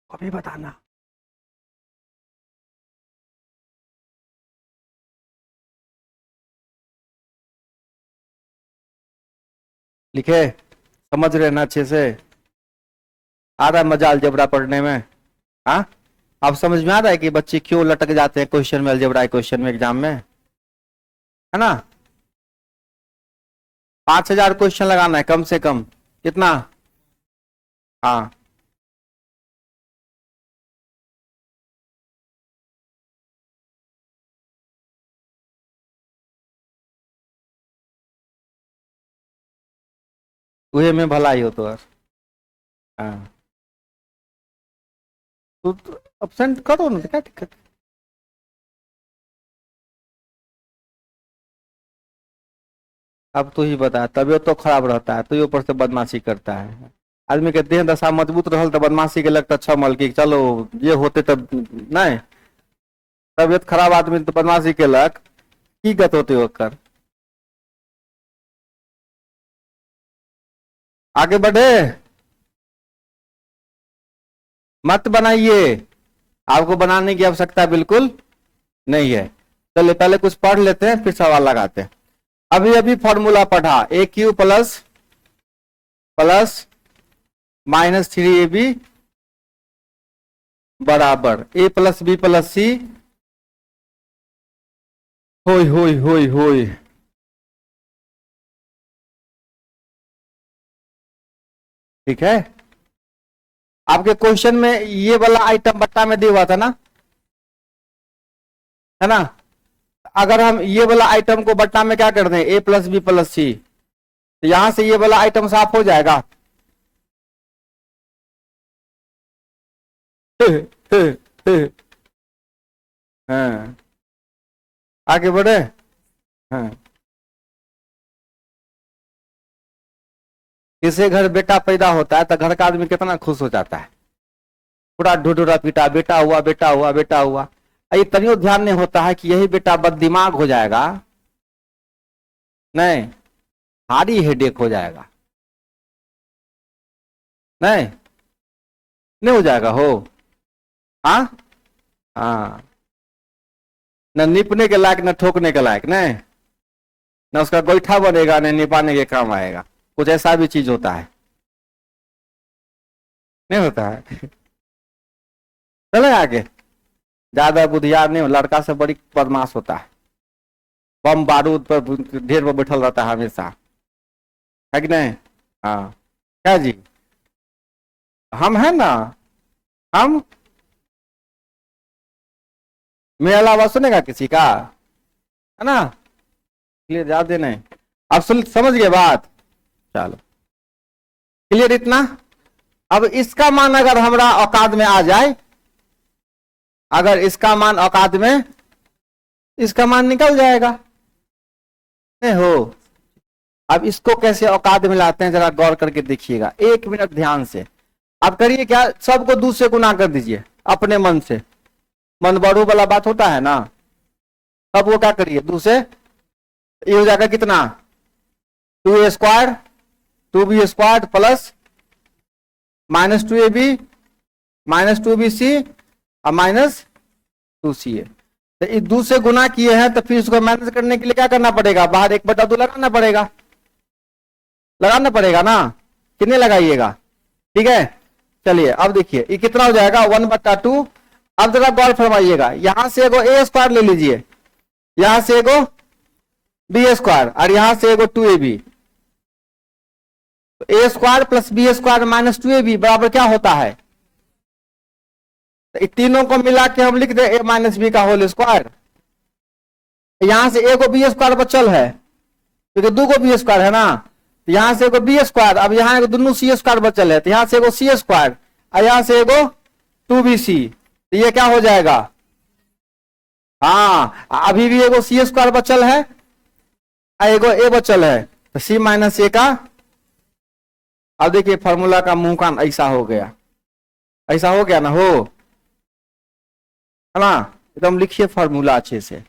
अभी बताना। लिखे? समझ रहे ना अच्छे से? आ रहा है मजा अलजेब्रा पढ़ने में? हाँ, अब समझ में आ रहा है कि बच्चे क्यों लटक जाते हैं क्वेश्चन में, अलजेब्रा क्वेश्चन में, एग्जाम में, है ना? 5,000 क्वेश्चन लगाना है कम से कम। कितना? हाँ, वही में भलाई हो तो। हाँ, तो अपसेंट करो ना, क्या दिक्कत? अब तू ही बता, तबियत तो खराब रहता है, तो ऊपर से बदमाशी करता है। आदमी के देह दशा मजबूत रहल तो बदमाशी के लगता अच्छा मल की चलो ये होते तब नहीं। तबियत खराब आदमी तो बदमाशी केलक, की गत होते ओकर। आगे बढ़े, मत बनाइए, आपको बनाने की आवश्यकता बिल्कुल नहीं है। चलिए पहले कुछ पढ़ लेते हैं फिर सवाल लगाते हैं। अभी अभी फॉर्मूला पढ़ा, ए क्यू प्लस प्लस -3ab बराबर ए प्लस बी प्लस सी होई होई होई होई। ठीक है, आपके क्वेश्चन में ये वाला आइटम बट्टा में दिया हुआ था ना, है ना? अगर हम ये वाला आइटम को बट्टा में क्या कर दें, ए प्लस बी प्लस सी, तो यहां से ये वाला आइटम साफ हो जाएगा। हाँ, आगे बढ़े। हाँ, किसी घर बेटा पैदा होता है तो घर का आदमी कितना खुश हो जाता है, पूरा ढुढुरा पीटा, बेटा हुआ बेटा हुआ बेटा हुआ। ये तनियो ध्यान नहीं होता है कि यही बेटा बददिमाग हो जाएगा, नहीं भारी हेडेक हो जाएगा। नहीं, नहीं हो जाएगा हो। हाँ हाँ, न निपने के लायक न ठोकने के लायक, नहीं न उसका गोईठा बनेगा न निपाने के काम आएगा। कुछ ऐसा भी चीज होता है, नहीं होता है? चले आगे, ज्यादा बुद्धियार नहीं हो, लड़का से बड़ी बदमाश होता है, बम बारूद पर ढेर पर बैठल रहता है हमेशा, है कि नहीं? हाँ, क्या जी, हम है ना, हम, मेरा अलावा सुनेगा किसी का, है ना? क्लियर, ज्यादा नहीं। अब सुन, समझ गए बात? चलो क्लियर इतना। अब इसका मान अगर हमरा औकात में आ जाए, अगर इसका मान औकात में, इसका मान निकल जाएगा, नहीं हो? अब इसको कैसे औकात में लाते हैं जरा गौर करके देखिएगा, 1 मिनट ध्यान से। आप करिए क्या, सबको 2 से गुना कर दीजिए अपने मन से, मन बड़ू वाला बात होता है ना, तब वो क्या करिए 2 से, ये हो जाएगा कितना, 2a square 2b square plus -2ab -2bc और -2ca। तो इस 2 से गुना किए हैं तो फिर इसको मैनेज करने के लिए क्या करना पड़ेगा, बाहर 1/2 लगाना पड़ेगा, लगाना पड़ेगा ना, कितने लगाइएगा? ठीक है, चलिए अब देखिए ये कितना हो जाएगा, 1/2। अब जरा गौर फरमाइएगा, यहां से एगो ए स्क्वायर ले लीजिए, यहां से एगो बी स्क्वायर और यहां से एगो 2ab। A square plus b square -2ab बराबर क्या होता है, तो तीनों को मिला के हम लिख दे a माइनस बी का होल स्क्वायर। यहां से ए को बी स्क्वायर बचल है क्योंकि 2 को बी स्क्वायर है ना, तो यहां से एगो बी स्क्वायर, अब यहाँ एगो दोनों सी स्क्वायर बचल है, तो यहां से एगो सी स्क्वायर और यहां से एगो 2bc, तो ये क्या हो जाएगा, हाँ अभी भी एगो सी स्क्वायर बचल है और एगो ए बचल है, तो c माइनस ए का, अब देखिए फॉर्मूला का मुंह कान ऐसा हो गया, ऐसा हो गया ना, हो है ना, एकदम लिखिए फॉर्मूला अच्छे से।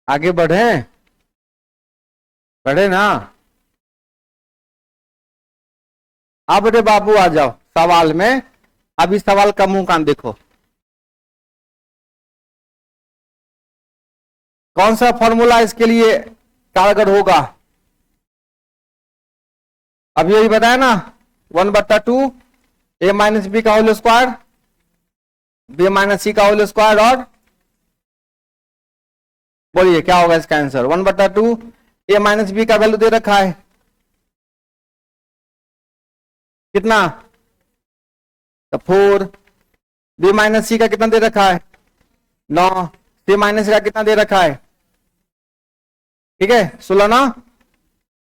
आगे बढ़े, बढ़े ना। अब रे बाबू आ जाओ सवाल में। अब इस सवाल का मुंह कान देखो, कौन सा फॉर्मूला इसके लिए कारगर होगा। अब यही बताया ना, 1/2 ए माइनस बी का होल स्क्वायर, बी माइनस सी का होल स्क्वायर, और बोलिए क्या होगा इसका आंसर। 1/2 ए माइनस बी का वैल्यू दे रखा है कितना, तो 4। बी माइनस सी का कितना दे रखा है, 9। सी माइनस का कितना दे रखा है, ठीक है 16 ना,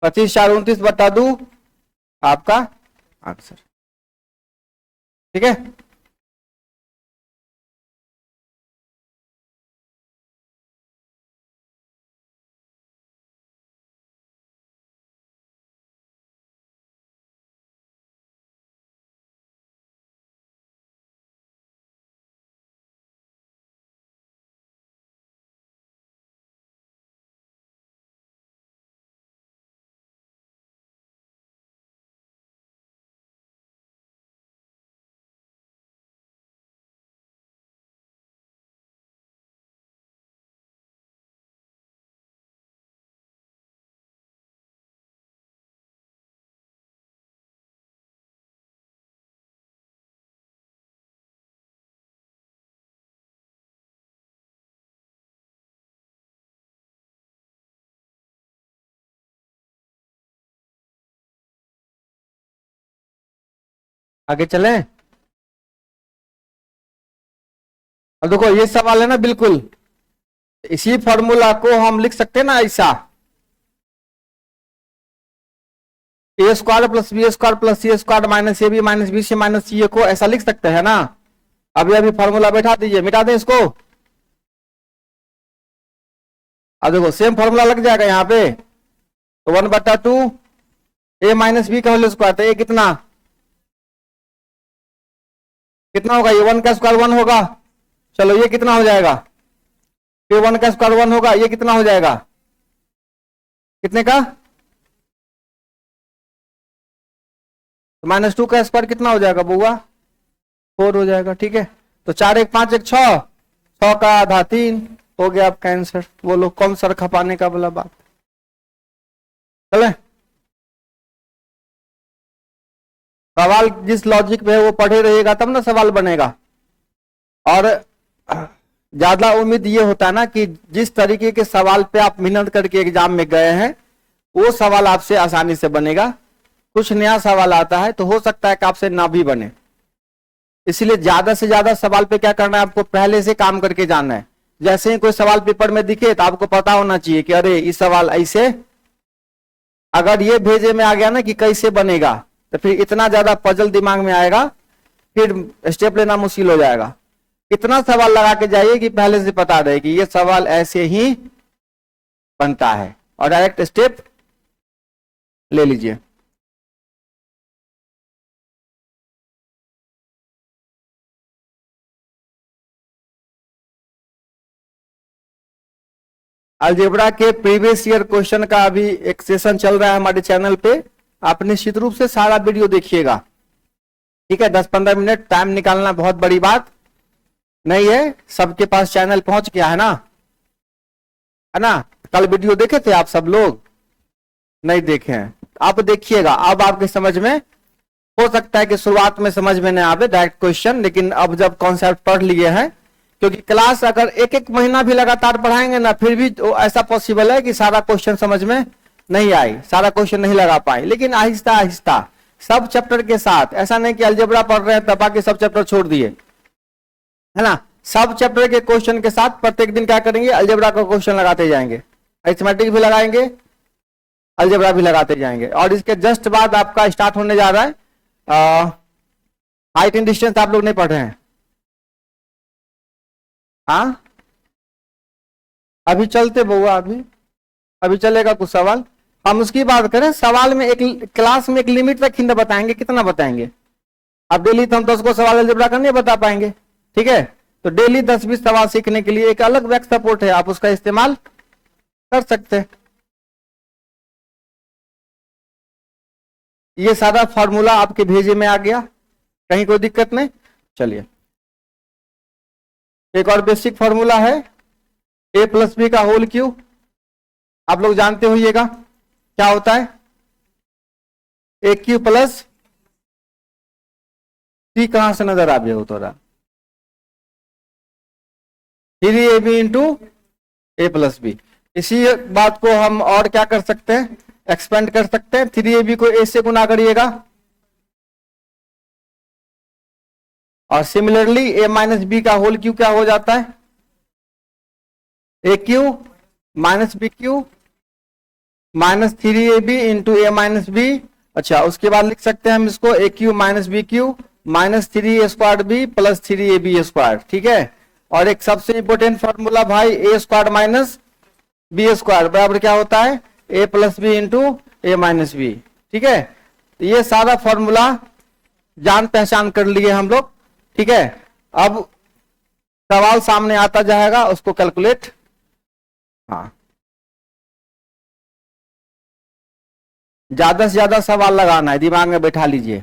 25 4 29/2 आपका आंसर, ठीक है। आगे चलें। अब देखो ये सवाल है ना, बिल्कुल इसी फॉर्मूला को हम लिख सकते हैं ना ऐसा, a square plus b square plus c square minus a b minus b c minus c a को ऐसा लिख सकते हैं ना। अभी फॉर्मूला बैठा दीजिए, मिटा दें इसको। अब देखो सेम फॉर्मूला लग जाएगा यहाँ पे, तो 1/2 ए माइनस बी का होल स्क्वायर, तो ए कितना कितना होगा, ये 1 का स्क्वायर 1 होगा, चलो ये कितना हो जाएगा, फिर 1 का स्क्वायर 1 होगा, ये कितना हो जाएगा, कितने का, तो -2 का स्क्वायर कितना हो जाएगा बउआ, 4 हो जाएगा, ठीक है। तो 4 1 5 1 6, 6 का आधा 3 हो गया आपका आंसर। बोलो कौन सर खपाने का बोला बात, चले। सवाल जिस लॉजिक में है वो पढ़े रहिएगा तब ना सवाल बनेगा। और ज्यादा उम्मीद ये होता है ना कि जिस तरीके के सवाल पे आप मेहनत करके एग्जाम में गए हैं वो सवाल आपसे आसानी से बनेगा। कुछ नया सवाल आता है तो हो सकता है कि आपसे ना भी बने, इसलिए ज्यादा से ज्यादा सवाल पे क्या करना है, आपको पहले से काम करके जाना है। जैसे ही कोई सवाल पेपर में दिखे तो आपको पता होना चाहिए कि अरे इस सवाल ऐसे, अगर ये भेजे में आ गया ना कि कैसे बनेगा, तो फिर इतना ज्यादा पजल दिमाग में आएगा, फिर स्टेप लेना मुश्किल हो जाएगा। इतना सवाल लगा के जाइए कि पहले से पता रहे कि ये सवाल ऐसे ही बनता है, और डायरेक्ट स्टेप ले लीजिए। अलजेब्रा के प्रीवियस ईयर क्वेश्चन का अभी एक सेशन चल रहा है हमारे चैनल पे, आप निश्चित रूप से सारा वीडियो देखिएगा, ठीक है। 10-15 मिनट टाइम निकालना बहुत बड़ी बात नहीं है, सबके पास चैनल पहुंच गया है ना। कल वीडियो देखे थे आप सब लोग? नहीं देखे हैं, आप देखिएगा। अब आपके समझ में, हो सकता है कि शुरुआत में समझ में नहीं आवे डायरेक्ट क्वेश्चन, लेकिन अब जब कॉन्सेप्ट पढ़ लिए हैं, क्योंकि क्लास अगर एक एक महीना भी लगातार पढ़ाएंगे ना, फिर भी तो ऐसा पॉसिबल है कि सारा क्वेश्चन समझ में नहीं आए, सारा क्वेश्चन नहीं लगा पाए। लेकिन आहिस्ता आहिस्ता सब चैप्टर के साथ, ऐसा नहीं कि अलजेब्रा पढ़ रहे हैं तब बाकी सब चैप्टर छोड़ दिए, है ना। सब चैप्टर के क्वेश्चन के साथ प्रत्येक दिन क्या करेंगे, अलजेब्रा का क्वेश्चन लगाते जाएंगे, अरिथमेटिक भी लगाएंगे, अलजेब्रा भी लगाते जाएंगे। और इसके जस्ट बाद आपका स्टार्ट होने जा रहा है हाइट एंड डिस्टेंस। आप लोग नहीं पढ़ रहे हैं? हाँ, अभी चलते बउआ, अभी चलेगा कुछ सवाल, हम उसकी बात करें। सवाल में एक क्लास में एक लिमिट तक हिंद बताएंगे, कितना बताएंगे? अब डेली तो हम 10 को सवाल अलजेब्रा का नहीं बता पाएंगे, ठीक है। तो डेली 10-20 सवाल सीखने के लिए एक अलग बैक सपोर्ट है, आप उसका इस्तेमाल कर सकते हैं। ये सारा फॉर्मूला आपके भेजे में आ गया, कहीं कोई दिक्कत नहीं। चलिए, एक और बेसिक फॉर्मूला है, a प्लस बी का होल क्यूब। आप लोग जानते होइएगा क्या होता है, ए क्यू प्लस सी, कहां से नजर आ गया हो तो 3ab into a plus B. इसी बात को हम और क्या कर सकते हैं, एक्सपेंड कर सकते हैं। 3ab को ए से गुना करिएगा, और सिमिलरली a माइनस बी का होल क्यू क्या हो जाता है, a cube minus b cube minus 3ab into a minus b. अच्छा, उसके बाद लिख सकते हैं हम इसको a cube minus b cube minus 3a² b plus 3ab², ठीक है। और एक सबसे इंपॉर्टेंट फॉर्मूला भाई, a² माइनस b² बराबर क्या होता है, a plus b into a minus b, ठीक है। तो ये सारा फॉर्मूला जान पहचान कर लिए हम लोग, ठीक है। अब सवाल सामने आता जाएगा, उसको कैलकुलेट, हाँ, ज्यादा से ज्यादा सवाल लगाना है, दिमाग में बैठा लीजिए,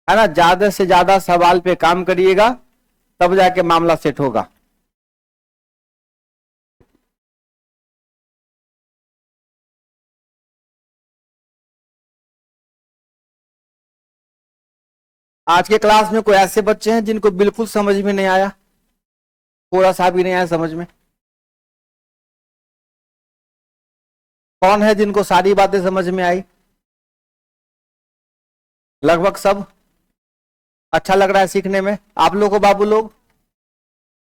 है ना। ज्यादा से ज्यादा सवाल पे काम करिएगा, तब जाके मामला सेट होगा। आज के क्लास में कोई ऐसे बच्चे हैं जिनको बिल्कुल समझ में नहीं आया, थोड़ा सा भी नहीं आया समझ में? कौन है जिनको सारी बातें समझ में आई? लगभग सब। अच्छा लग रहा है सीखने में आप लोगों को? बाबू लोग,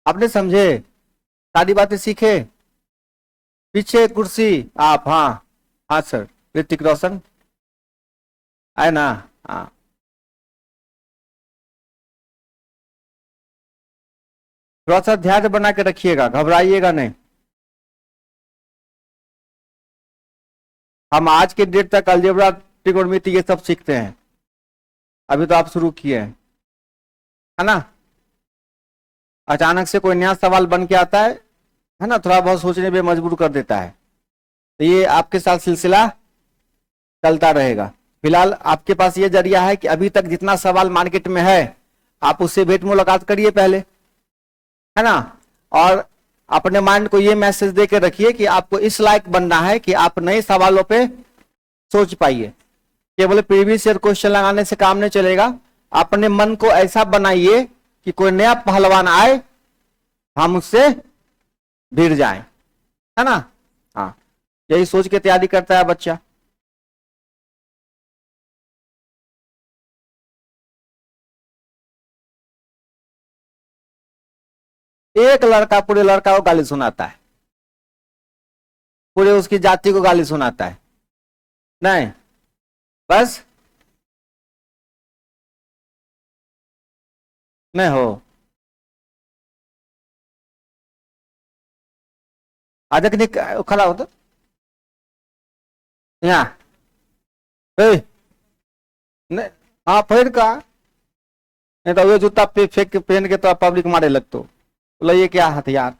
आपने समझे, सारी बातें सीखे? पीछे कुर्सी आप, हाँ हाँ सर, ऋतिक रोशन है ना, हाँ। थोड़ा सा ध्यान बना के रखिएगा, घबराइएगा नहीं। हम आज के डेट तक अलजेब्रा, त्रिकोणमिति ये सब सीखते हैं, अभी तो आप शुरू किए हैं, है ना। अचानक से कोई नया सवाल बन के आता है ना, थोड़ा बहुत सोचने पे मजबूर कर देता है। तो ये आपके साथ सिलसिला चलता रहेगा। फिलहाल आपके पास ये जरिया है कि अभी तक जितना सवाल मार्केट में है, आप उससे भेंट मुलाकात करिए पहले, है ना। और अपने माइंड को ये मैसेज दे के रखिए कि आपको इस लायक बनना है कि आप नए सवालों पे सोच पाइए। केवल प्रीवियस ईयर क्वेश्चन लगाने से काम नहीं चलेगा, अपने मन को ऐसा बनाइए कि कोई नया पहलवान आए, हम उससे भिड़ जाएं, है ना। हाँ, यही सोच के तैयारी करता है बच्चा। एक लड़का पूरे लड़का को गाली सुनाता है, पूरे उसकी जाति को गाली सुनाता है, नहीं बस नहीं हो। आज खड़ा हो तो यहाँ नहीं, हाँ फिर का नहीं तो ये जूता फेंक पहन के तो पब्लिक मारे लगतो, बोला ये क्या हथियार।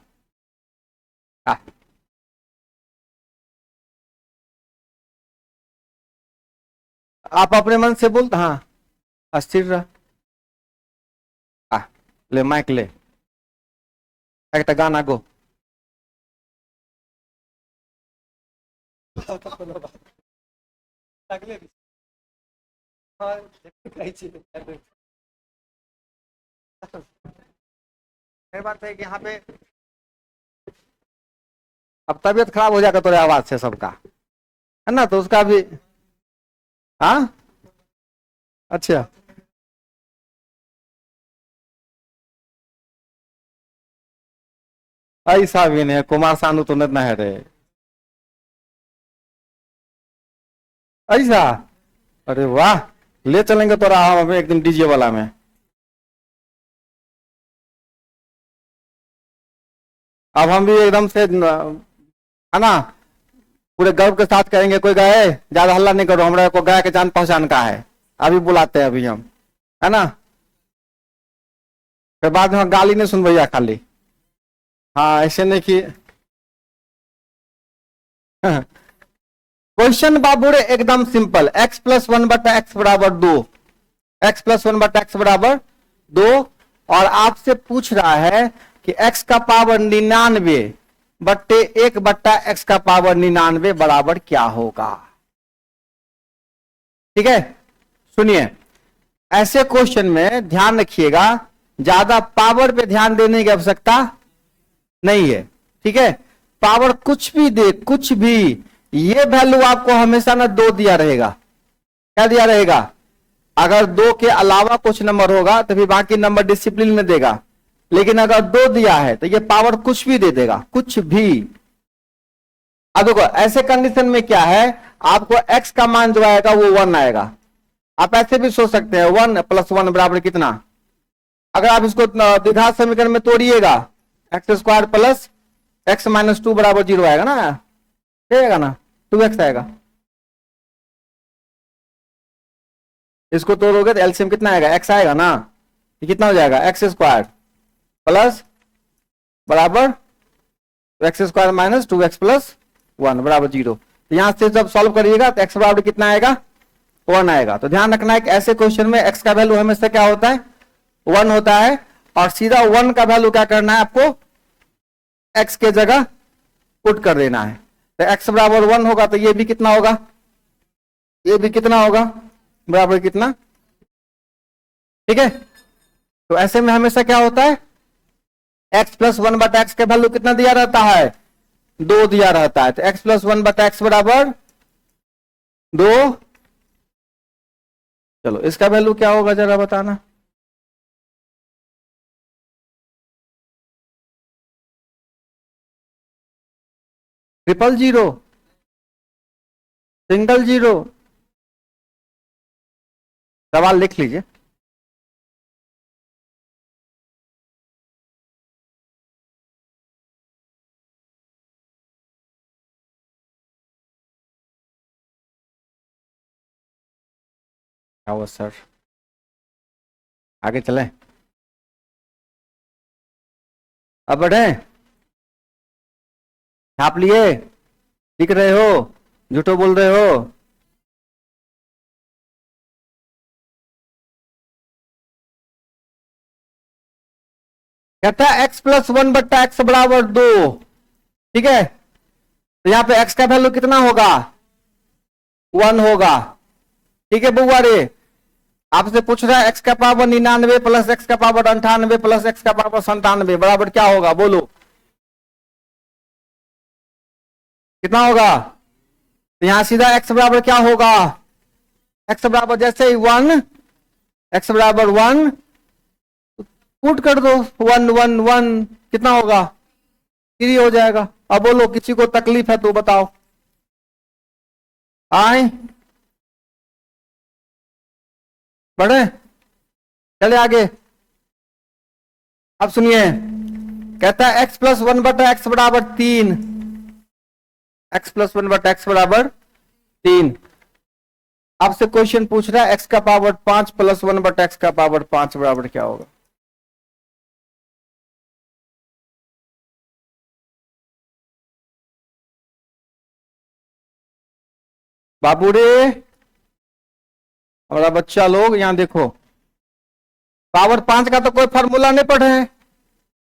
आप अपने मन से बोलते, हाँ स्थिर रह। ले माइक ले, एक गाना गो। बात है कि यहाँ पे अब तबीयत खराब हो जाएगा तेरे आवाज से सबका, है ना, तो उसका भी। हाँ अच्छा, ऐसा भी नहीं, कुमार सानू तो नहीं है रे ऐसा। अरे वाह, ले चलेंगे तोरा हम एक दिन डीजे वाला में। अब हम भी एकदम से है ना, पूरे गर्व के साथ कहेंगे कोई गाय, ज्यादा हल्ला नहीं करो, हमारे को गाय के जान पहचान का है, अभी बुलाते हैं अभी हम, है ना, फिर बाद में गाली नहीं सुन भैया खाली। हाँ ऐसे नहीं कि क्वेश्चन बाबू रे एकदम सिंपल, x प्लस 1/x बराबर 2, x प्लस 1/x बराबर 2, और आपसे पूछ रहा है कि x का पावर 99 बट्टे 1/x का पावर 99 बराबर क्या होगा। ठीक है, सुनिए, ऐसे क्वेश्चन में ध्यान रखिएगा, ज्यादा पावर पे ध्यान देने की आवश्यकता नहीं है। ठीक है, पावर कुछ भी दे, कुछ भी, ये वैल्यू आपको हमेशा ना 2 दिया रहेगा। क्या दिया रहेगा? अगर 2 के अलावा कुछ नंबर होगा तो फिर बाकी नंबर डिसिप्लिन में देगा, लेकिन अगर 2 दिया है तो ये पावर कुछ भी दे देगा, कुछ भी। अब देखो ऐसे कंडीशन में क्या है, आपको x का मान जो आएगा वो 1 आएगा। आप ऐसे भी सोच सकते हैं 1 + 1 बराबर कितना, अगर आप इसको द्विघात समीकरण में तोड़िएगा, x² प्लस x - 2 बराबर 0 आएगा ना, आएगा ना, 2x आएगा। इसको तोड़ोगे तो एलसीएम कितना आएगा, x आएगा ना, ये कितना हो जाएगा, x² प्लस बराबर x² - 2x + 1 बराबर 0। तो यहां से जब सॉल्व करिएगा तो x बराबर कितना आएगा, 1 आएगा। तो ध्यान रखना है कि ऐसे क्वेश्चन में x का वैल्यू हमेशा क्या होता है, 1 होता है, और सीधा 1 का वैल्यू क्या करना है आपको, x के जगह पुट कर देना है। तो x बराबर 1 होगा तो ये भी कितना होगा, ये भी कितना होगा, बराबर कितना। ठीक है, तो ऐसे में हमेशा क्या होता है, x + 1/x का वैल्यू कितना दिया रहता है, 2 दिया रहता है। तो x + 1/x बराबर 2। चलो इसका वैल्यू क्या होगा जरा बताना, ट्रिपल जीरो, सिंगल जीरो, सवाल लिख लीजिए। आओ सर, आगे चलें, अब बढ़े, छाप लिए, लिख रहे हो, झूठो बोल रहे हो, कहता है x + 1/x बराबर 2। ठीक है, तो यहां पे x का वैल्यू कितना होगा, 1 होगा। ठीक है बुआ रे, आपसे पूछ रहा है x का पावर 99 प्लस x का पावर 98 प्लस x का पावर 97 बराबर क्या होगा, बोलो कितना होगा। तो यहां सीधा x बराबर क्या होगा, x बराबर जैसे ही 1, x बराबर 1, पुट कर दो 1 1 1, कितना होगा 3 हो जाएगा। अब बोलो किसी को तकलीफ है तो बताओ। आए बढ़े, चले आगे। अब सुनिए, कहता है x प्लस 1/x बराबर 3, x प्लस 1/x बराबर 3। आपसे क्वेश्चन पूछ रहा है x का पावर 5 प्लस 1/x का पावर 5 बराबर क्या होगा। बाबू रे, हमारा बच्चा लोग यहां देखो, पावर 5 का तो कोई फॉर्मूला नहीं पढ़े हैं,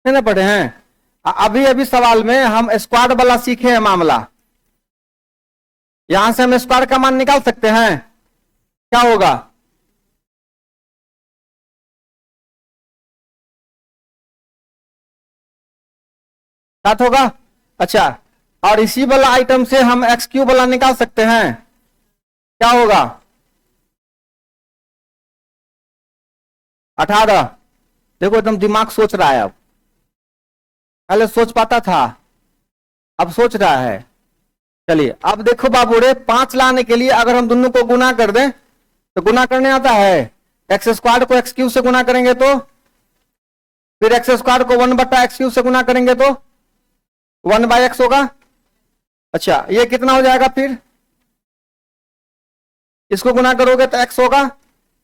नहीं पढ़े हैं। अभी अभी सवाल में हम स्क्वाड वाला सीखे हैं मामला, यहां से हम स्क्वाड का मान निकाल सकते हैं। क्या होगा, सात होगा। अच्छा, और इसी वाला आइटम से हम एक्स क्यूब वाला निकाल सकते हैं। क्या होगा 18। देखो एकदम दिमाग सोच रहा है, अब पहले सोच पाता था, अब सोच रहा है। चलिए अब देखो बाबू रे, 5 लाने के लिए अगर हम दोनों को गुना कर दें तो गुना करने आता है। एक्स स्क्वायर को एक्स क्यूब से गुना करेंगे तो, फिर एक्स स्क्वायर को 1/x क्यूब से गुना करेंगे तो 1/x होगा। अच्छा ये कितना हो जाएगा, फिर इसको गुना करोगे तो x होगा,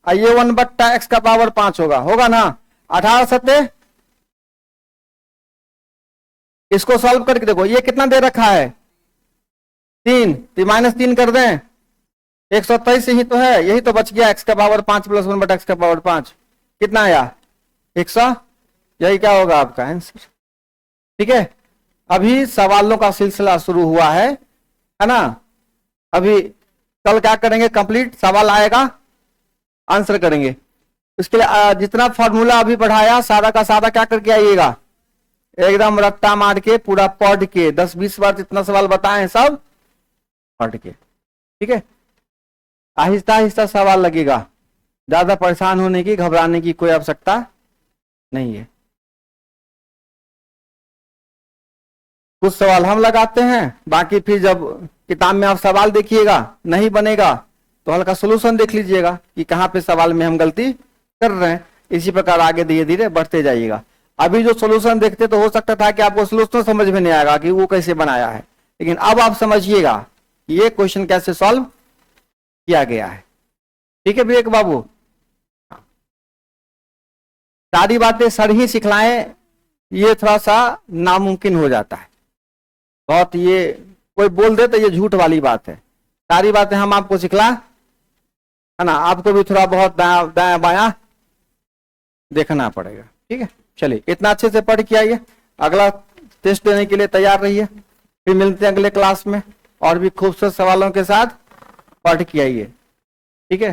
और ये 1/x का पावर 5 होगा ना। 18 सत्ते, इसको सॉल्व करके देखो, ये कितना दे रखा है 3, तो -3 कर दें, 127 ही तो है, यही तो बच गया। x का पावर 5 प्लस 1/x का पावर 5 कितना आया 100, यही क्या होगा आपका आंसर। ठीक है, अभी सवालों का सिलसिला शुरू हुआ है ना। अभी कल क्या करेंगे, कंप्लीट सवाल आएगा आंसर करेंगे। इसके लिए जितना फॉर्मूला अभी पढ़ाया सारा का सारा क्या करके आइएगा, एकदम रट्टा मार के पूरा पढ़ के, 10-20 बार जितना सवाल बताए सब पढ़ के। ठीक है, आहिस्ता आहिस्ता सवाल लगेगा, ज्यादा परेशान होने की घबराने की कोई आवश्यकता नहीं है। कुछ सवाल हम लगाते हैं, बाकी फिर जब किताब में आप सवाल देखिएगा नहीं बनेगा तो हल्का सोल्यूशन देख लीजिएगा कि कहाँ पे सवाल में हम गलती कर रहे हैं। इसी प्रकार आगे धीरे धीरे बढ़ते जाइएगा। अभी जो सोल्यूशन देखते तो हो सकता था कि आपको सोल्यूशन समझ में नहीं आएगा कि वो कैसे बनाया है, लेकिन अब आप समझिएगा कि ये क्वेश्चन कैसे सॉल्व किया गया है। ठीक है विवेक बाबू, सारी बातें सर ही सिखलाएं ये थोड़ा सा नामुमकिन हो जाता है बहुत। ये कोई बोल दे तो ये झूठ वाली बात है, सारी बातें हम आपको सिखला है ना, आपको भी थोड़ा बहुत दाया बाया देखना पड़ेगा। ठीक है, चलिए इतना अच्छे से पढ़ के आइए, अगला टेस्ट देने के लिए तैयार रहिए। फिर मिलते हैं अगले क्लास में और भी खूबसूरत सवालों के साथ, पढ़ के आइए। ठीक है,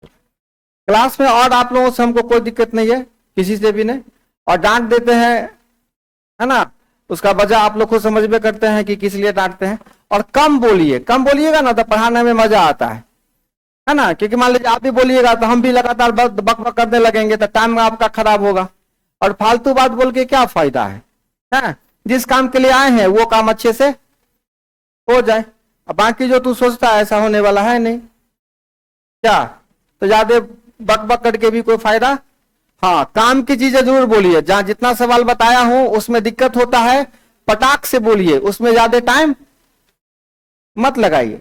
क्लास में और आप लोगों से हमको कोई दिक्कत नहीं है, किसी से भी नहीं। और डांट देते हैं है ना, उसका वजह आप लोग खुद समझ में करते हैं कि किस लिए डांटते हैं। और कम बोलिए, कम बोलिएगा ना तो पढ़ाने में मजा आता है ना। क्योंकि मान लीजिए आप भी बोलिएगा तो हम भी लगातार बक बक करने लगेंगे तो टाइम आपका खराब होगा, और फालतू बात बोल के क्या फायदा है। जिस काम के लिए आए हैं वो काम अच्छे से हो जाए, अब बाकी जो तू सोचता है ऐसा होने वाला है नहीं क्या, तो ज्यादा बक बक करके भी कोई फायदा। हाँ, काम की चीजें जरूर बोलिए, जहां जितना सवाल बताया हूं उसमें दिक्कत होता है पटाख से बोलिए, उसमें ज्यादा टाइम मत लगाइए।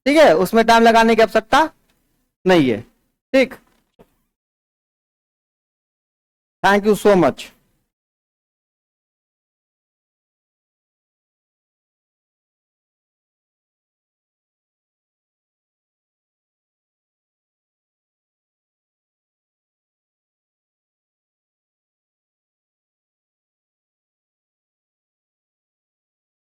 ठीक है, उसमें टाइम लगाने की आवश्यकता नहीं है। ठीक, थैंक यू सो मच।